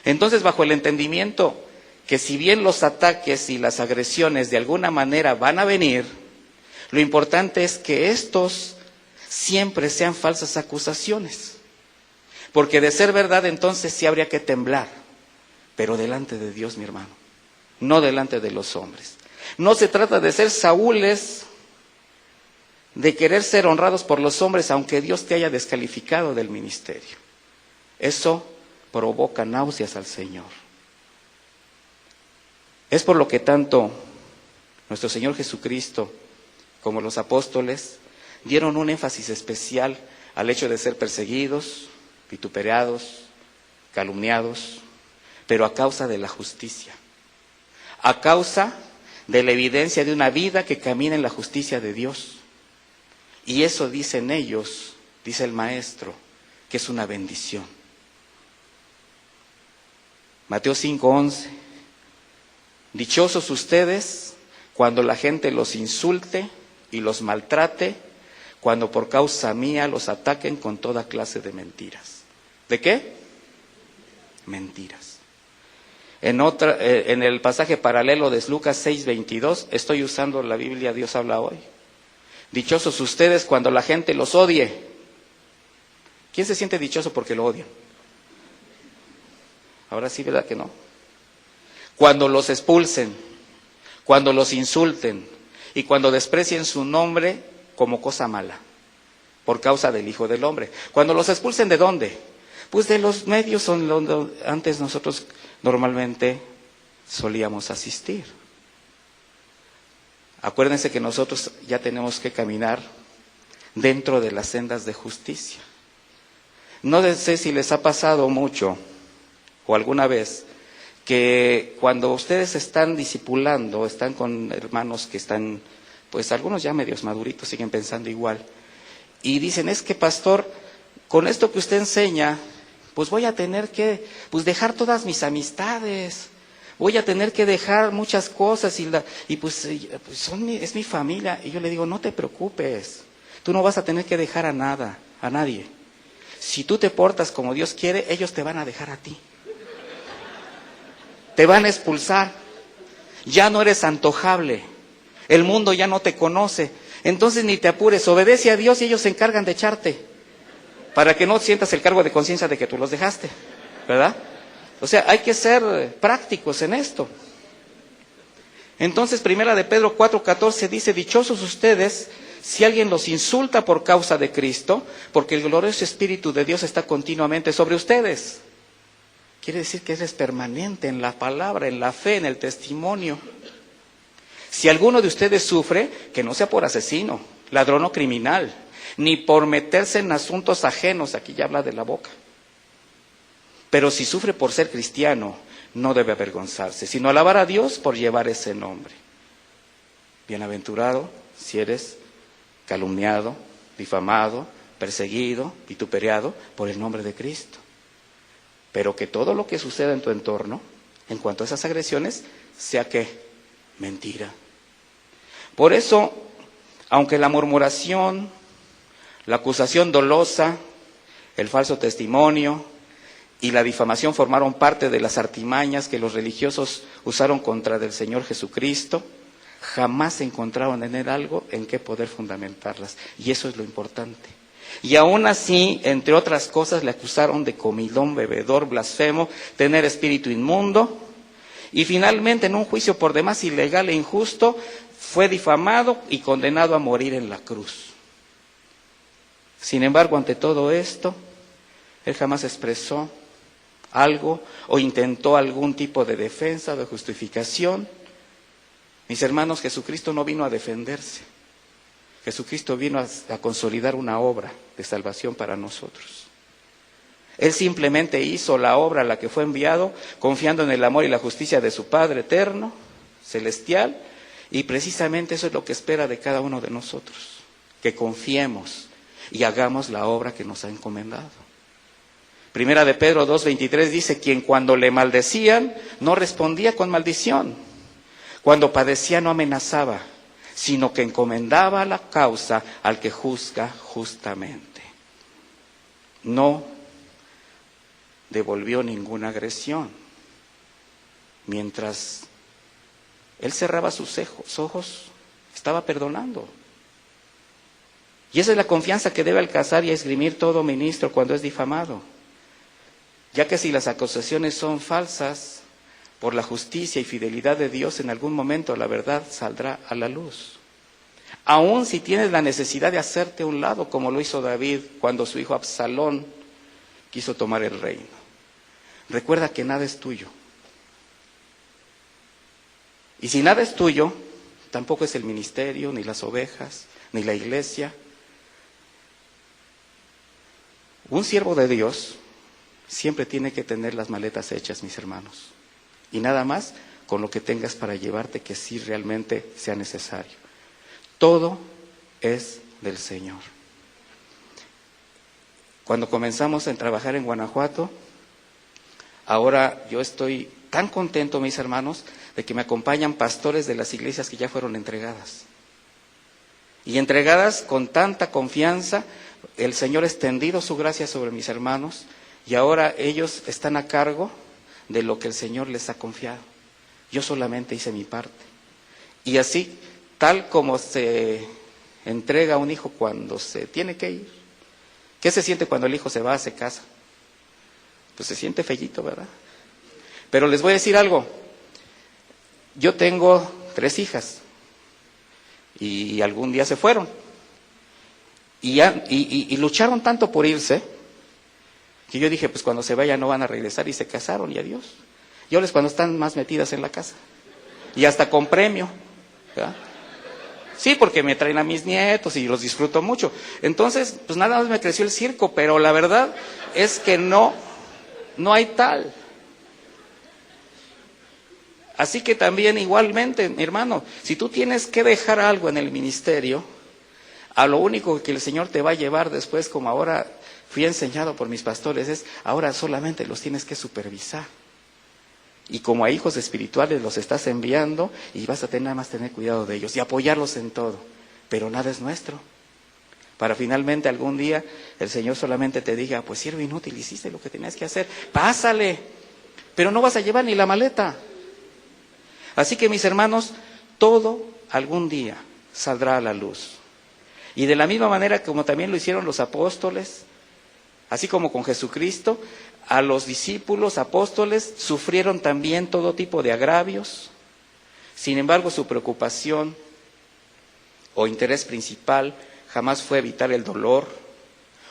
Entonces, bajo el entendimiento que si bien los ataques y las agresiones de alguna manera van a venir, lo importante es que estos siempre sean falsas acusaciones. Porque de ser verdad, entonces sí habría que temblar, pero delante de Dios, mi hermano, no delante de los hombres. No se trata de ser saúles, de querer ser honrados por los hombres, aunque Dios te haya descalificado del ministerio. Eso provoca náuseas al Señor. Es por lo que tanto nuestro Señor Jesucristo como los apóstoles dieron un énfasis especial al hecho de ser perseguidos, vituperados, calumniados, pero a causa de la justicia, a causa de la evidencia de una vida que camina en la justicia de Dios. Y eso dicen ellos, dice el maestro, que es una bendición. Mateo 5:11. Dichosos ustedes cuando la gente los insulte y los maltrate, cuando por causa mía los ataquen con toda clase de mentiras. ¿De qué? Mentiras. En el pasaje paralelo de Lucas 6:22, estoy usando la Biblia Dios habla hoy. Dichosos ustedes cuando la gente los odie. ¿Quién se siente dichoso porque lo odian? Ahora sí, ¿verdad que no? Cuando los expulsen, cuando los insulten y cuando desprecien su nombre como cosa mala, por causa del Hijo del Hombre. Cuando los expulsen, ¿de dónde? Pues de los medios donde antes nosotros normalmente solíamos asistir. Acuérdense que nosotros ya tenemos que caminar dentro de las sendas de justicia. No sé si les ha pasado mucho o alguna vez que cuando ustedes están discipulando, están con hermanos que están, pues algunos ya medios maduritos, siguen pensando igual, y dicen, es que pastor, con esto que usted enseña, pues voy a tener que dejar todas mis amistades, voy a tener que dejar muchas cosas y pues es mi familia. Y yo le digo, no te preocupes, tú no vas a tener que dejar a nada, a nadie. Si tú te portas como Dios quiere, ellos te van a dejar a ti. Te van a expulsar. Ya no eres antojable. El mundo ya no te conoce. Entonces ni te apures, obedece a Dios y ellos se encargan de echarte. Para que no sientas el cargo de conciencia de que tú los dejaste, ¿verdad? O sea, hay que ser prácticos en esto. Entonces, primera de Pedro 4:14 dice, dichosos ustedes si alguien los insulta por causa de Cristo, porque el glorioso Espíritu de Dios está continuamente sobre ustedes. Quiere decir que eres permanente en la palabra, en la fe, en el testimonio. Si alguno de ustedes sufre, que no sea por asesino, ladrón o criminal, ni por meterse en asuntos ajenos, aquí ya habla de la boca. Pero si sufre por ser cristiano, no debe avergonzarse, sino alabar a Dios por llevar ese nombre. Bienaventurado si eres calumniado, difamado, perseguido, vituperiado por el nombre de Cristo. Pero que todo lo que suceda en tu entorno, en cuanto a esas agresiones, sea ¿qué? Mentira. Por eso, aunque la murmuración, la acusación dolosa, el falso testimonio y la difamación formaron parte de las artimañas que los religiosos usaron contra el Señor Jesucristo, jamás encontraron en él algo en qué poder fundamentarlas. Y eso es lo importante. Y aún así, entre otras cosas, le acusaron de comilón, bebedor, blasfemo, tener espíritu inmundo. Y finalmente, en un juicio por demás ilegal e injusto, fue difamado y condenado a morir en la cruz. Sin embargo, ante todo esto, él jamás expresó algo o intentó algún tipo de defensa o de justificación. Mis hermanos, Jesucristo no vino a defenderse. Jesucristo vino a consolidar una obra de salvación para nosotros. Él simplemente hizo la obra a la que fue enviado, confiando en el amor y la justicia de su Padre eterno, celestial, y precisamente eso es lo que espera de cada uno de nosotros, que confiemos y hagamos la obra que nos ha encomendado. Primera de Pedro 2:23 dice, quien cuando le maldecían no respondía con maldición, cuando padecía no amenazaba, sino que encomendaba la causa al que juzga justamente. No devolvió ninguna agresión. Mientras él cerraba sus ojos, estaba perdonando. Y esa es la confianza que debe alcanzar y esgrimir todo ministro cuando es difamado. Ya que si las acusaciones son falsas, por la justicia y fidelidad de Dios, en algún momento la verdad saldrá a la luz. Aún si tienes la necesidad de hacerte a un lado, como lo hizo David cuando su hijo Absalón quiso tomar el reino. Recuerda que nada es tuyo. Y si nada es tuyo, tampoco es el ministerio, ni las ovejas, ni la iglesia. Un siervo de Dios siempre tiene que tener las maletas hechas, mis hermanos. Y nada más con lo que tengas para llevarte, que sí realmente sea necesario. Todo es del Señor. Cuando comenzamos a trabajar en Guanajuato, ahora yo estoy tan contento, mis hermanos, de que me acompañan pastores de las iglesias que ya fueron entregadas. Y entregadas con tanta confianza, el Señor ha extendido su gracia sobre mis hermanos y ahora ellos están a cargo de lo que el Señor les ha confiado. Yo solamente hice mi parte. Y así, tal como se entrega a un hijo cuando se tiene que ir. ¿Qué se siente cuando el hijo se va, se casa? Pues se siente feíto, ¿verdad? Pero les voy a decir algo. Yo tengo 3 hijas y algún día se fueron. Y lucharon tanto por irse, que yo dije, pues cuando se vayan no van a regresar, y se casaron y adiós. Y ahora es cuando están más metidas en la casa. Y hasta con premio, ¿verdad? Sí, porque me traen a mis nietos y los disfruto mucho. Entonces, pues nada más me creció el circo, pero la verdad es que no hay tal. Así que también igualmente, mi hermano, si tú tienes que dejar algo en el ministerio, a lo único que el Señor te va a llevar después, como ahora fui enseñado por mis pastores, es ahora solamente los tienes que supervisar. Y como a hijos espirituales los estás enviando y vas a tener nada más tener cuidado de ellos y apoyarlos en todo. Pero nada es nuestro. Para finalmente algún día el Señor solamente te diga, pues siervo inútil, hiciste lo que tenías que hacer, pásale, pero no vas a llevar ni la maleta. Así que mis hermanos, todo algún día saldrá a la luz. Y de la misma manera como también lo hicieron los apóstoles, así como con Jesucristo, a los discípulos, apóstoles, sufrieron también todo tipo de agravios. Sin embargo, su preocupación o interés principal jamás fue evitar el dolor,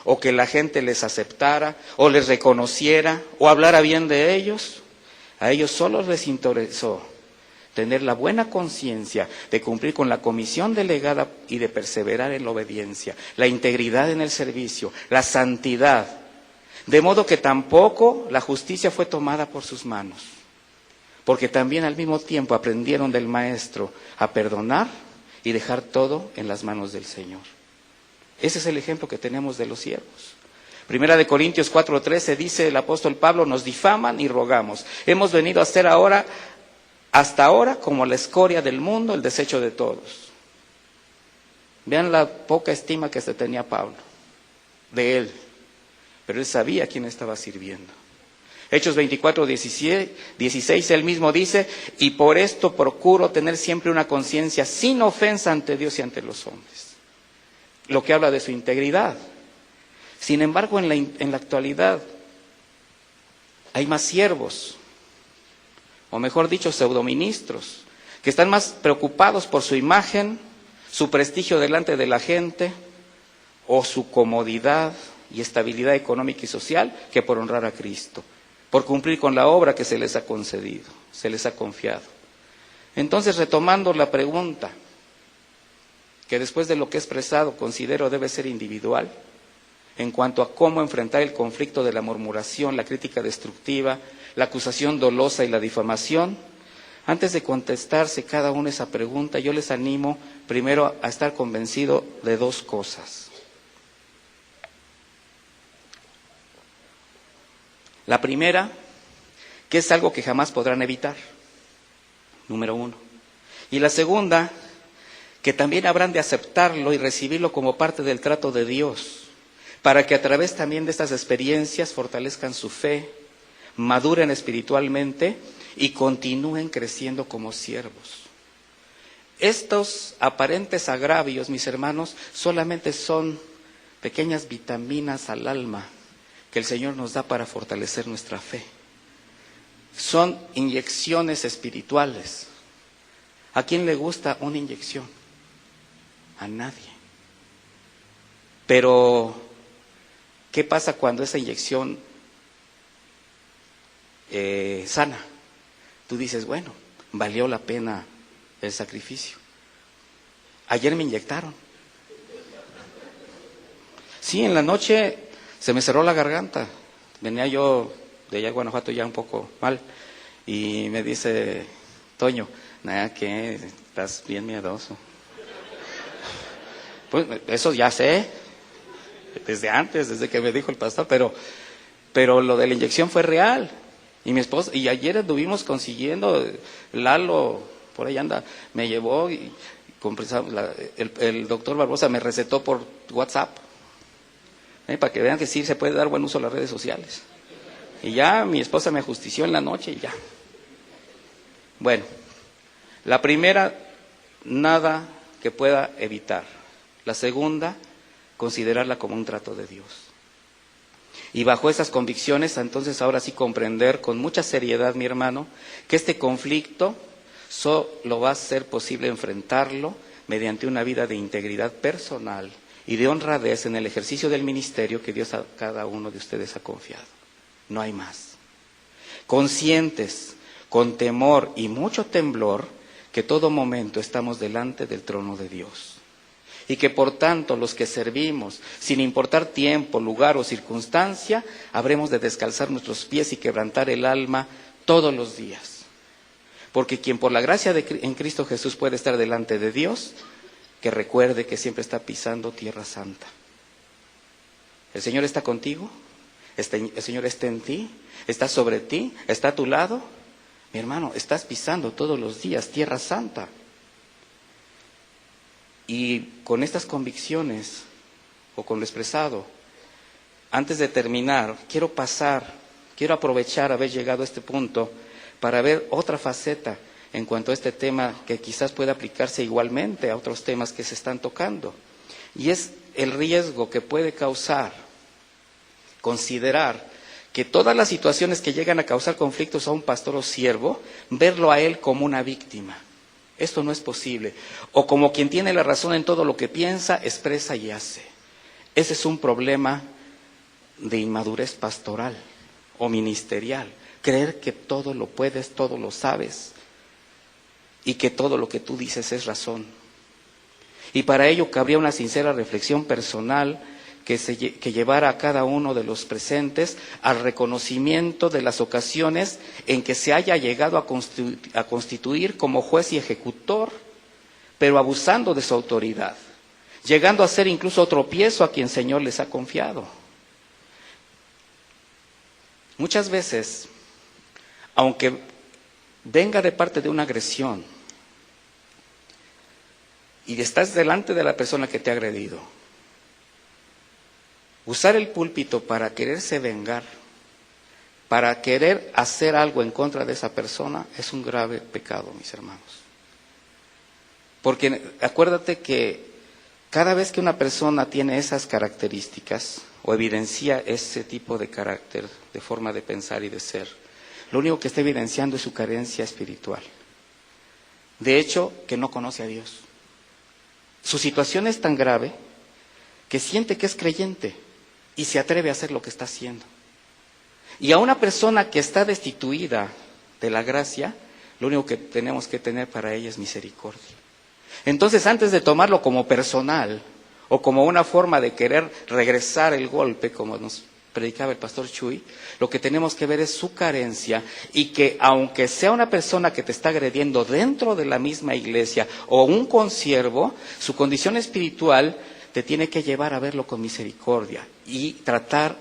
o que la gente les aceptara, o les reconociera, o hablara bien de ellos. A ellos solo les interesó tener la buena conciencia de cumplir con la comisión delegada y de perseverar en la obediencia, la integridad en el servicio, la santidad, de modo que tampoco la justicia fue tomada por sus manos, porque también al mismo tiempo aprendieron del Maestro a perdonar y dejar todo en las manos del Señor. Ese es el ejemplo que tenemos de los siervos. Primera de Corintios 4:13 dice el apóstol Pablo, nos difaman y rogamos. Hemos venido a ser ahora, hasta ahora, como la escoria del mundo, el desecho de todos. Vean la poca estima que se tenía Pablo de él, pero él sabía a quién estaba sirviendo. Hechos 24:16, él mismo dice, y por esto procuro tener siempre una conciencia sin ofensa ante Dios y ante los hombres. Lo que habla de su integridad. Sin embargo, en la actualidad hay más siervos, o mejor dicho, pseudoministros, que están más preocupados por su imagen, su prestigio delante de la gente, o su comodidad y estabilidad económica y social, que por honrar a Cristo, por cumplir con la obra que se les ha concedido, se les ha confiado. Entonces, retomando la pregunta, que después de lo que he expresado considero debe ser individual, en cuanto a cómo enfrentar el conflicto de la murmuración, la crítica destructiva, la acusación dolosa y la difamación. Antes de contestarse cada una esa pregunta, yo les animo primero a estar convencido de dos cosas. La primera, que es algo que jamás podrán evitar, número uno. Y la segunda, que también habrán de aceptarlo y recibirlo como parte del trato de Dios, para que a través también de estas experiencias fortalezcan su fe, maduren espiritualmente y continúen creciendo como siervos. Estos aparentes agravios, mis hermanos, solamente son pequeñas vitaminas al alma que el Señor nos da para fortalecer nuestra fe. Son inyecciones espirituales. ¿A quién le gusta una inyección? A nadie. Pero, ¿qué pasa cuando esa inyección sana? Tú dices, bueno, valió la pena el sacrificio. Ayer me inyectaron. Sí, en la noche se me cerró la garganta. Venía yo de allá a Guanajuato ya un poco mal. Y me dice, Toño, nada, que estás bien miedoso. Pues eso ya sé, desde antes, desde que me dijo el pastor, pero lo de la inyección fue real. Y mi esposa, y ayer estuvimos consiguiendo, Lalo, por ahí anda, me llevó y el doctor Barbosa me recetó por WhatsApp, para que vean que sí se puede dar buen uso a las redes sociales. Y ya mi esposa me ajustició en la noche y ya. Bueno, la primera, nada que pueda evitar. La segunda, considerarla como un trato de Dios. Y bajo esas convicciones, entonces ahora sí comprender con mucha seriedad, mi hermano, que este conflicto solo va a ser posible enfrentarlo mediante una vida de integridad personal y de honradez en el ejercicio del ministerio que Dios a cada uno de ustedes ha confiado. No hay más. Conscientes, con temor y mucho temblor, que todo momento estamos delante del trono de Dios. Y que por tanto los que servimos, sin importar tiempo, lugar o circunstancia, habremos de descalzar nuestros pies y quebrantar el alma todos los días. Porque quien por la gracia en Cristo Jesús puede estar delante de Dios, que recuerde que siempre está pisando tierra santa. ¿El Señor está contigo? ¿El Señor está en ti? ¿Está sobre ti? ¿Está a tu lado? Mi hermano, estás pisando todos los días tierra santa. Y con estas convicciones, o con lo expresado, antes de terminar, quiero aprovechar haber llegado a este punto para ver otra faceta en cuanto a este tema que quizás pueda aplicarse igualmente a otros temas que se están tocando. Y es el riesgo que puede causar considerar que todas las situaciones que llegan a causar conflictos a un pastor o siervo, verlo a él como una víctima. Esto no es posible. O como quien tiene la razón en todo lo que piensa, expresa y hace. Ese es un problema de inmadurez pastoral o ministerial. Creer que todo lo puedes, todo lo sabes y que todo lo que tú dices es razón. Y para ello cabría una sincera reflexión personal que llevara a cada uno de los presentes al reconocimiento de las ocasiones en que se haya llegado a constituir como juez y ejecutor, pero abusando de su autoridad, llegando a ser incluso tropiezo a quien el Señor les ha confiado. Muchas veces, aunque venga de parte de una agresión y estás delante de la persona que te ha agredido, usar el púlpito para quererse vengar, para querer hacer algo en contra de esa persona, es un grave pecado, mis hermanos. Porque acuérdate que cada vez que una persona tiene esas características o evidencia ese tipo de carácter, de forma de pensar y de ser, lo único que está evidenciando es su carencia espiritual. De hecho, que no conoce a Dios. Su situación es tan grave que siente que es creyente y se atreve a hacer lo que está haciendo. Y a una persona que está destituida de la gracia, lo único que tenemos que tener para ella es misericordia. Entonces, antes de tomarlo como personal o como una forma de querer regresar el golpe, como nos predicaba el pastor Chuy, lo que tenemos que ver es su carencia y que aunque sea una persona que te está agrediendo dentro de la misma iglesia o un consiervo, su condición espiritual te tiene que llevar a verlo con misericordia y tratar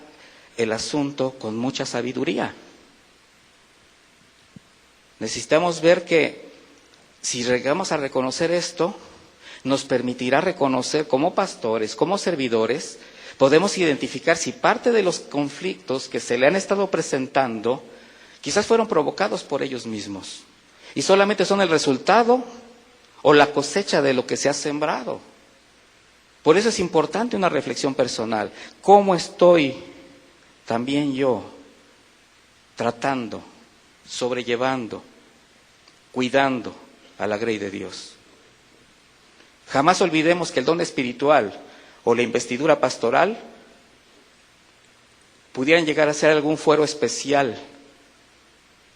el asunto con mucha sabiduría. Necesitamos ver que si llegamos a reconocer esto, nos permitirá reconocer como pastores, como servidores, podemos identificar si parte de los conflictos que se le han estado presentando quizás fueron provocados por ellos mismos y solamente son el resultado o la cosecha de lo que se ha sembrado. Por eso es importante una reflexión personal. ¿Cómo estoy también yo tratando, sobrellevando, cuidando a la grey de Dios? Jamás olvidemos que el don espiritual o la investidura pastoral pudieran llegar a ser algún fuero especial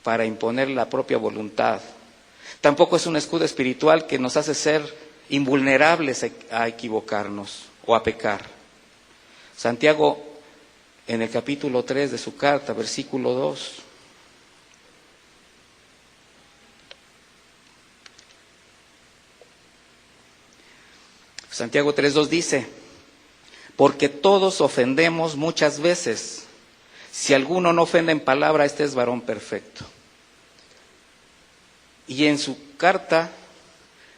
para imponer la propia voluntad. Tampoco es un escudo espiritual que nos hace ser invulnerables a equivocarnos o a pecar. Santiago, en el capítulo 3 de su carta, versículo 2, Santiago 3:2 dice: porque todos ofendemos muchas veces. Si alguno no ofende en palabra, este es varón perfecto. Y en su carta,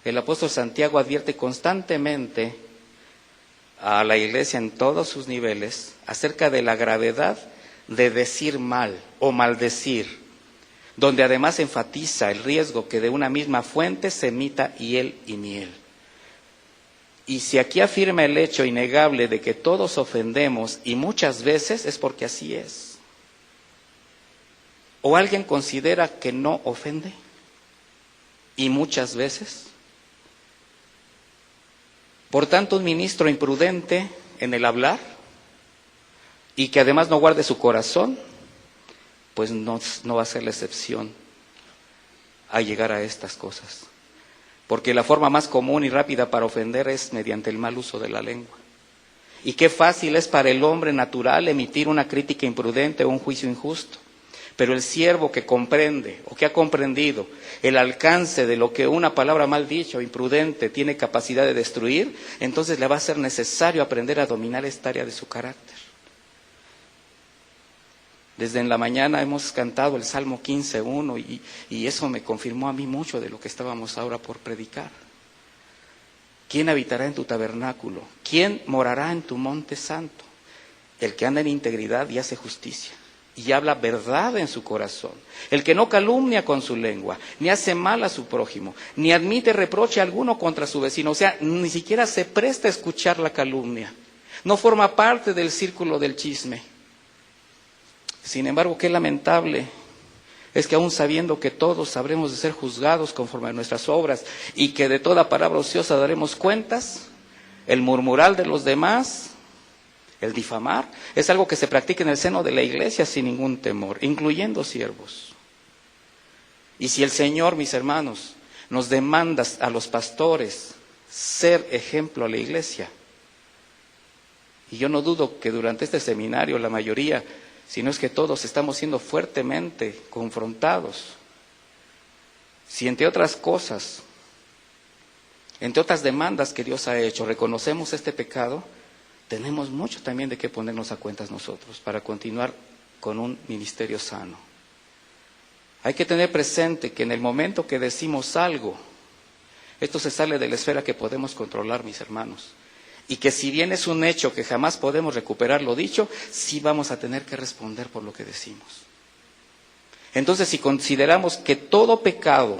el apóstol Santiago advierte constantemente a la iglesia en todos sus niveles acerca de la gravedad de decir mal o maldecir, donde además enfatiza el riesgo que de una misma fuente se emita hiel y miel. Y si aquí afirma el hecho innegable de que todos ofendemos y muchas veces, es porque así es. ¿O alguien considera que no ofende? ¿Y muchas veces? Por tanto, un ministro imprudente en el hablar y que además no guarde su corazón, pues no va a ser la excepción a llegar a estas cosas. Porque la forma más común y rápida para ofender es mediante el mal uso de la lengua. Y qué fácil es para el hombre natural emitir una crítica imprudente o un juicio injusto. Pero el siervo que comprende o que ha comprendido el alcance de lo que una palabra mal dicha o imprudente tiene capacidad de destruir, entonces le va a ser necesario aprender a dominar esta área de su carácter. Desde en la mañana hemos cantado el Salmo 15:1 y eso me confirmó a mí mucho de lo que estábamos ahora por predicar. ¿Quién habitará en tu tabernáculo? ¿Quién morará en tu monte santo? El que anda en integridad y hace justicia, y habla verdad en su corazón. El que no calumnia con su lengua, ni hace mal a su prójimo, ni admite reproche alguno contra su vecino. O sea, ni siquiera se presta a escuchar la calumnia. No forma parte del círculo del chisme. Sin embargo, qué lamentable es que aún sabiendo que todos habremos de ser juzgados conforme a nuestras obras y que de toda palabra ociosa daremos cuentas, el murmurar de los demás, el difamar, es algo que se practica en el seno de la iglesia sin ningún temor, incluyendo siervos. Y si el Señor, mis hermanos, nos demanda a los pastores ser ejemplo a la iglesia, y yo no dudo que durante este seminario la mayoría, si no es que todos, estamos siendo fuertemente confrontados, si entre otras cosas, entre otras demandas que Dios ha hecho, reconocemos este pecado, tenemos mucho también de qué ponernos a cuentas nosotros para continuar con un ministerio sano. Hay que tener presente que en el momento que decimos algo, esto se sale de la esfera que podemos controlar, mis hermanos. Y que si bien es un hecho que jamás podemos recuperar lo dicho, sí vamos a tener que responder por lo que decimos. Entonces, si consideramos que todo pecado,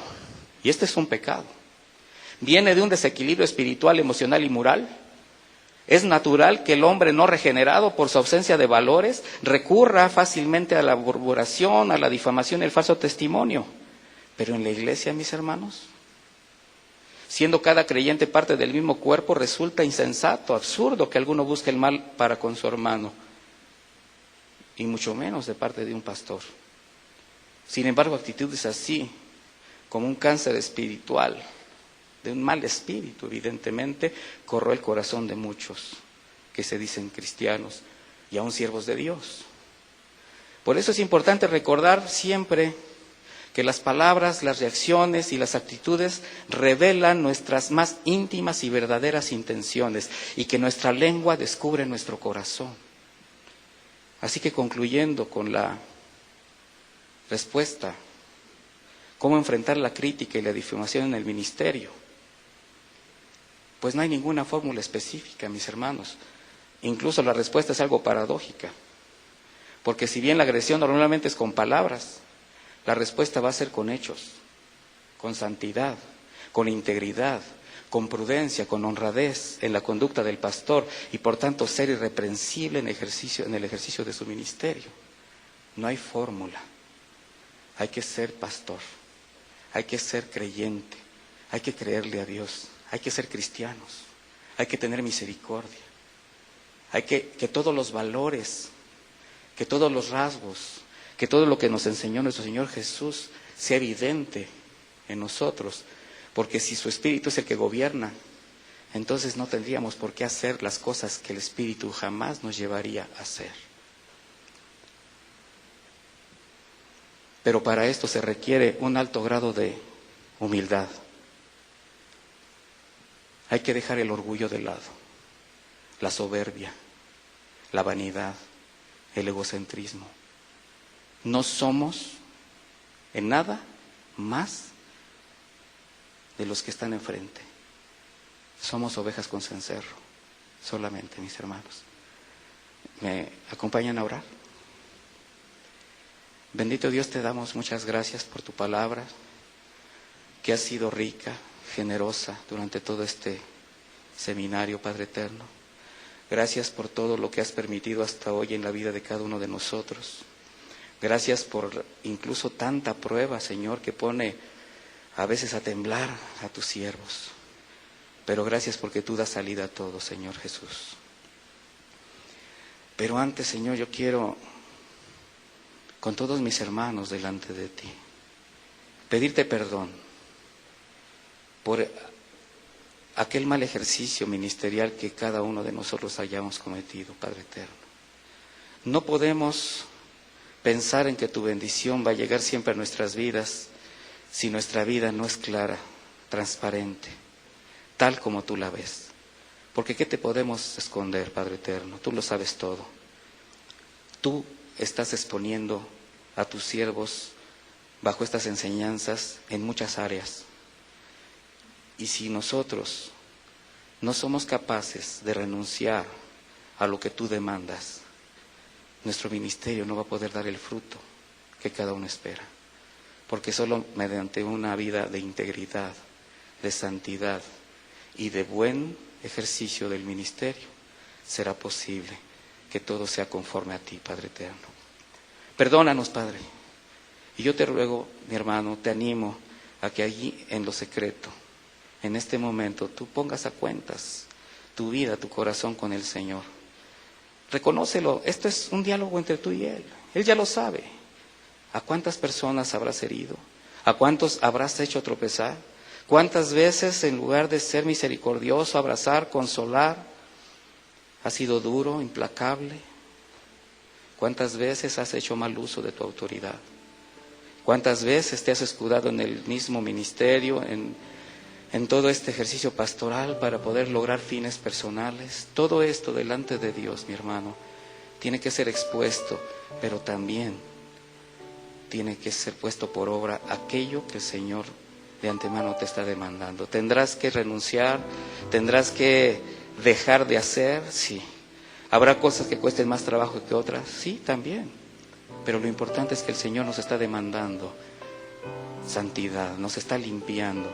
y este es un pecado, viene de un desequilibrio espiritual, emocional y moral, es natural que el hombre no regenerado por su ausencia de valores recurra fácilmente a la murmuración, a la difamación y el falso testimonio. Pero en la iglesia, mis hermanos, siendo cada creyente parte del mismo cuerpo, resulta insensato, absurdo que alguno busque el mal para con su hermano, y mucho menos de parte de un pastor. Sin embargo, actitudes así, como un cáncer espiritual, de un mal espíritu, evidentemente, corroe el corazón de muchos que se dicen cristianos y aún siervos de Dios. Por eso es importante recordar siempre que las palabras, las reacciones y las actitudes revelan nuestras más íntimas y verdaderas intenciones y que nuestra lengua descubre nuestro corazón. Así que concluyendo con la respuesta, ¿cómo enfrentar la crítica y la difamación en el ministerio? Pues no hay ninguna fórmula específica, mis hermanos. Incluso la respuesta es algo paradójica, porque si bien la agresión normalmente es con palabras, la respuesta va a ser con hechos, con santidad, con integridad, con prudencia, con honradez en la conducta del pastor y por tanto ser irreprensible en el ejercicio de su ministerio. No hay fórmula. Hay que ser pastor, hay que ser creyente, hay que creerle a Dios, hay que ser cristianos, hay que tener misericordia, hay que todos los valores, que todos los rasgos, que todo lo que nos enseñó nuestro Señor Jesús sea evidente en nosotros, porque si su Espíritu es el que gobierna, entonces no tendríamos por qué hacer las cosas que el Espíritu jamás nos llevaría a hacer. Pero para esto se requiere un alto grado de humildad. Hay que dejar el orgullo de lado, la soberbia, la vanidad, el egocentrismo. No somos en nada más de los que están enfrente. Somos ovejas con cencerro, solamente, mis hermanos. ¿Me acompañan a orar? Bendito Dios, te damos muchas gracias por tu palabra, que ha sido rica, generosa durante todo este seminario, Padre eterno. Gracias por todo lo que has permitido hasta hoy en la vida de cada uno de nosotros. Gracias por incluso tanta prueba, Señor, que pone a veces a temblar a tus siervos. Pero gracias porque tú das salida a todo, Señor Jesús. Pero antes, Señor, yo quiero, con todos mis hermanos delante de ti, pedirte perdón por aquel mal ejercicio ministerial que cada uno de nosotros hayamos cometido, Padre eterno. No podemos pensar en que tu bendición va a llegar siempre a nuestras vidas si nuestra vida no es clara, transparente, tal como tú la ves. Porque ¿qué te podemos esconder, Padre eterno? Tú lo sabes todo. Tú estás exponiendo a tus siervos bajo estas enseñanzas en muchas áreas. Y si nosotros no somos capaces de renunciar a lo que tú demandas, nuestro ministerio no va a poder dar el fruto que cada uno espera. Porque solo mediante una vida de integridad, de santidad y de buen ejercicio del ministerio será posible que todo sea conforme a ti, Padre eterno. Perdónanos, Padre. Y yo te ruego, mi hermano, te animo a que allí en lo secreto, en este momento, tú pongas a cuentas tu vida, tu corazón con el Señor. Reconócelo, esto es un diálogo entre tú y Él. Él ya lo sabe. ¿A cuántas personas habrás herido? ¿A cuántos habrás hecho tropezar? ¿Cuántas veces en lugar de ser misericordioso, abrazar, consolar, has sido duro, implacable? ¿Cuántas veces has hecho mal uso de tu autoridad? ¿Cuántas veces te has escudado en el mismo ministerio, en todo este ejercicio pastoral para poder lograr fines personales? Todo esto delante de Dios, mi hermano, tiene que ser expuesto, pero también tiene que ser puesto por obra aquello que el Señor de antemano te está demandando. ¿Tendrás que renunciar? ¿Tendrás que dejar de hacer? Sí. ¿Habrá cosas que cuesten más trabajo que otras? Sí, también. Pero lo importante es que el Señor nos está demandando santidad, nos está limpiando,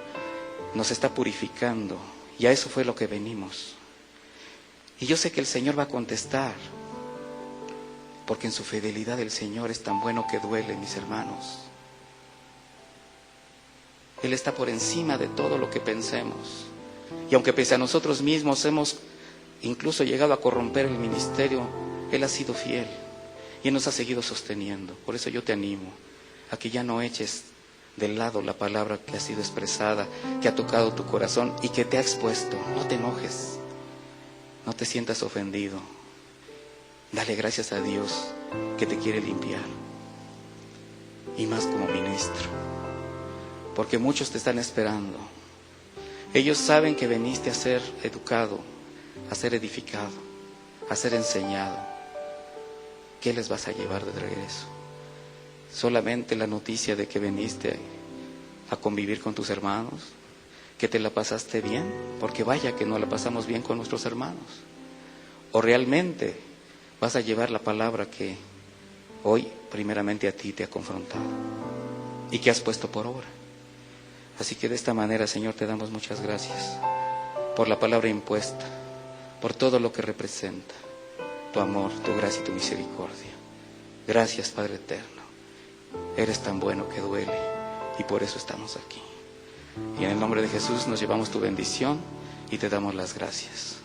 nos está purificando. Y a eso fue lo que venimos. Y yo sé que el Señor va a contestar, porque en su fidelidad el Señor es tan bueno que duele, mis hermanos. Él está por encima de todo lo que pensemos. Y aunque pese a nosotros mismos hemos incluso llegado a corromper el ministerio, Él ha sido fiel y Él nos ha seguido sosteniendo. Por eso yo te animo a que ya no eches de lado la palabra que ha sido expresada, que ha tocado tu corazón y que te ha expuesto. No te enojes, no te sientas ofendido. Dale gracias a Dios que te quiere limpiar, y más como ministro, porque muchos te están esperando. Ellos saben que viniste a ser educado, a ser edificado, a ser enseñado. ¿Qué les vas a llevar de regreso? Solamente la noticia de que viniste a convivir con tus hermanos, que te la pasaste bien, porque vaya que no la pasamos bien con nuestros hermanos. O realmente vas a llevar la palabra que hoy primeramente a ti te ha confrontado y que has puesto por obra. Así que de esta manera, Señor, te damos muchas gracias por la palabra impuesta, por todo lo que representa, tu amor, tu gracia y tu misericordia. Gracias, Padre eterno. Eres tan bueno que duele y por eso estamos aquí. Y en el nombre de Jesús nos llevamos tu bendición y te damos las gracias.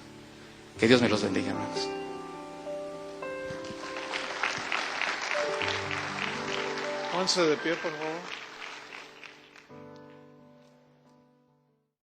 Que Dios me los bendiga, hermanos. Pónganse de pie, por favor.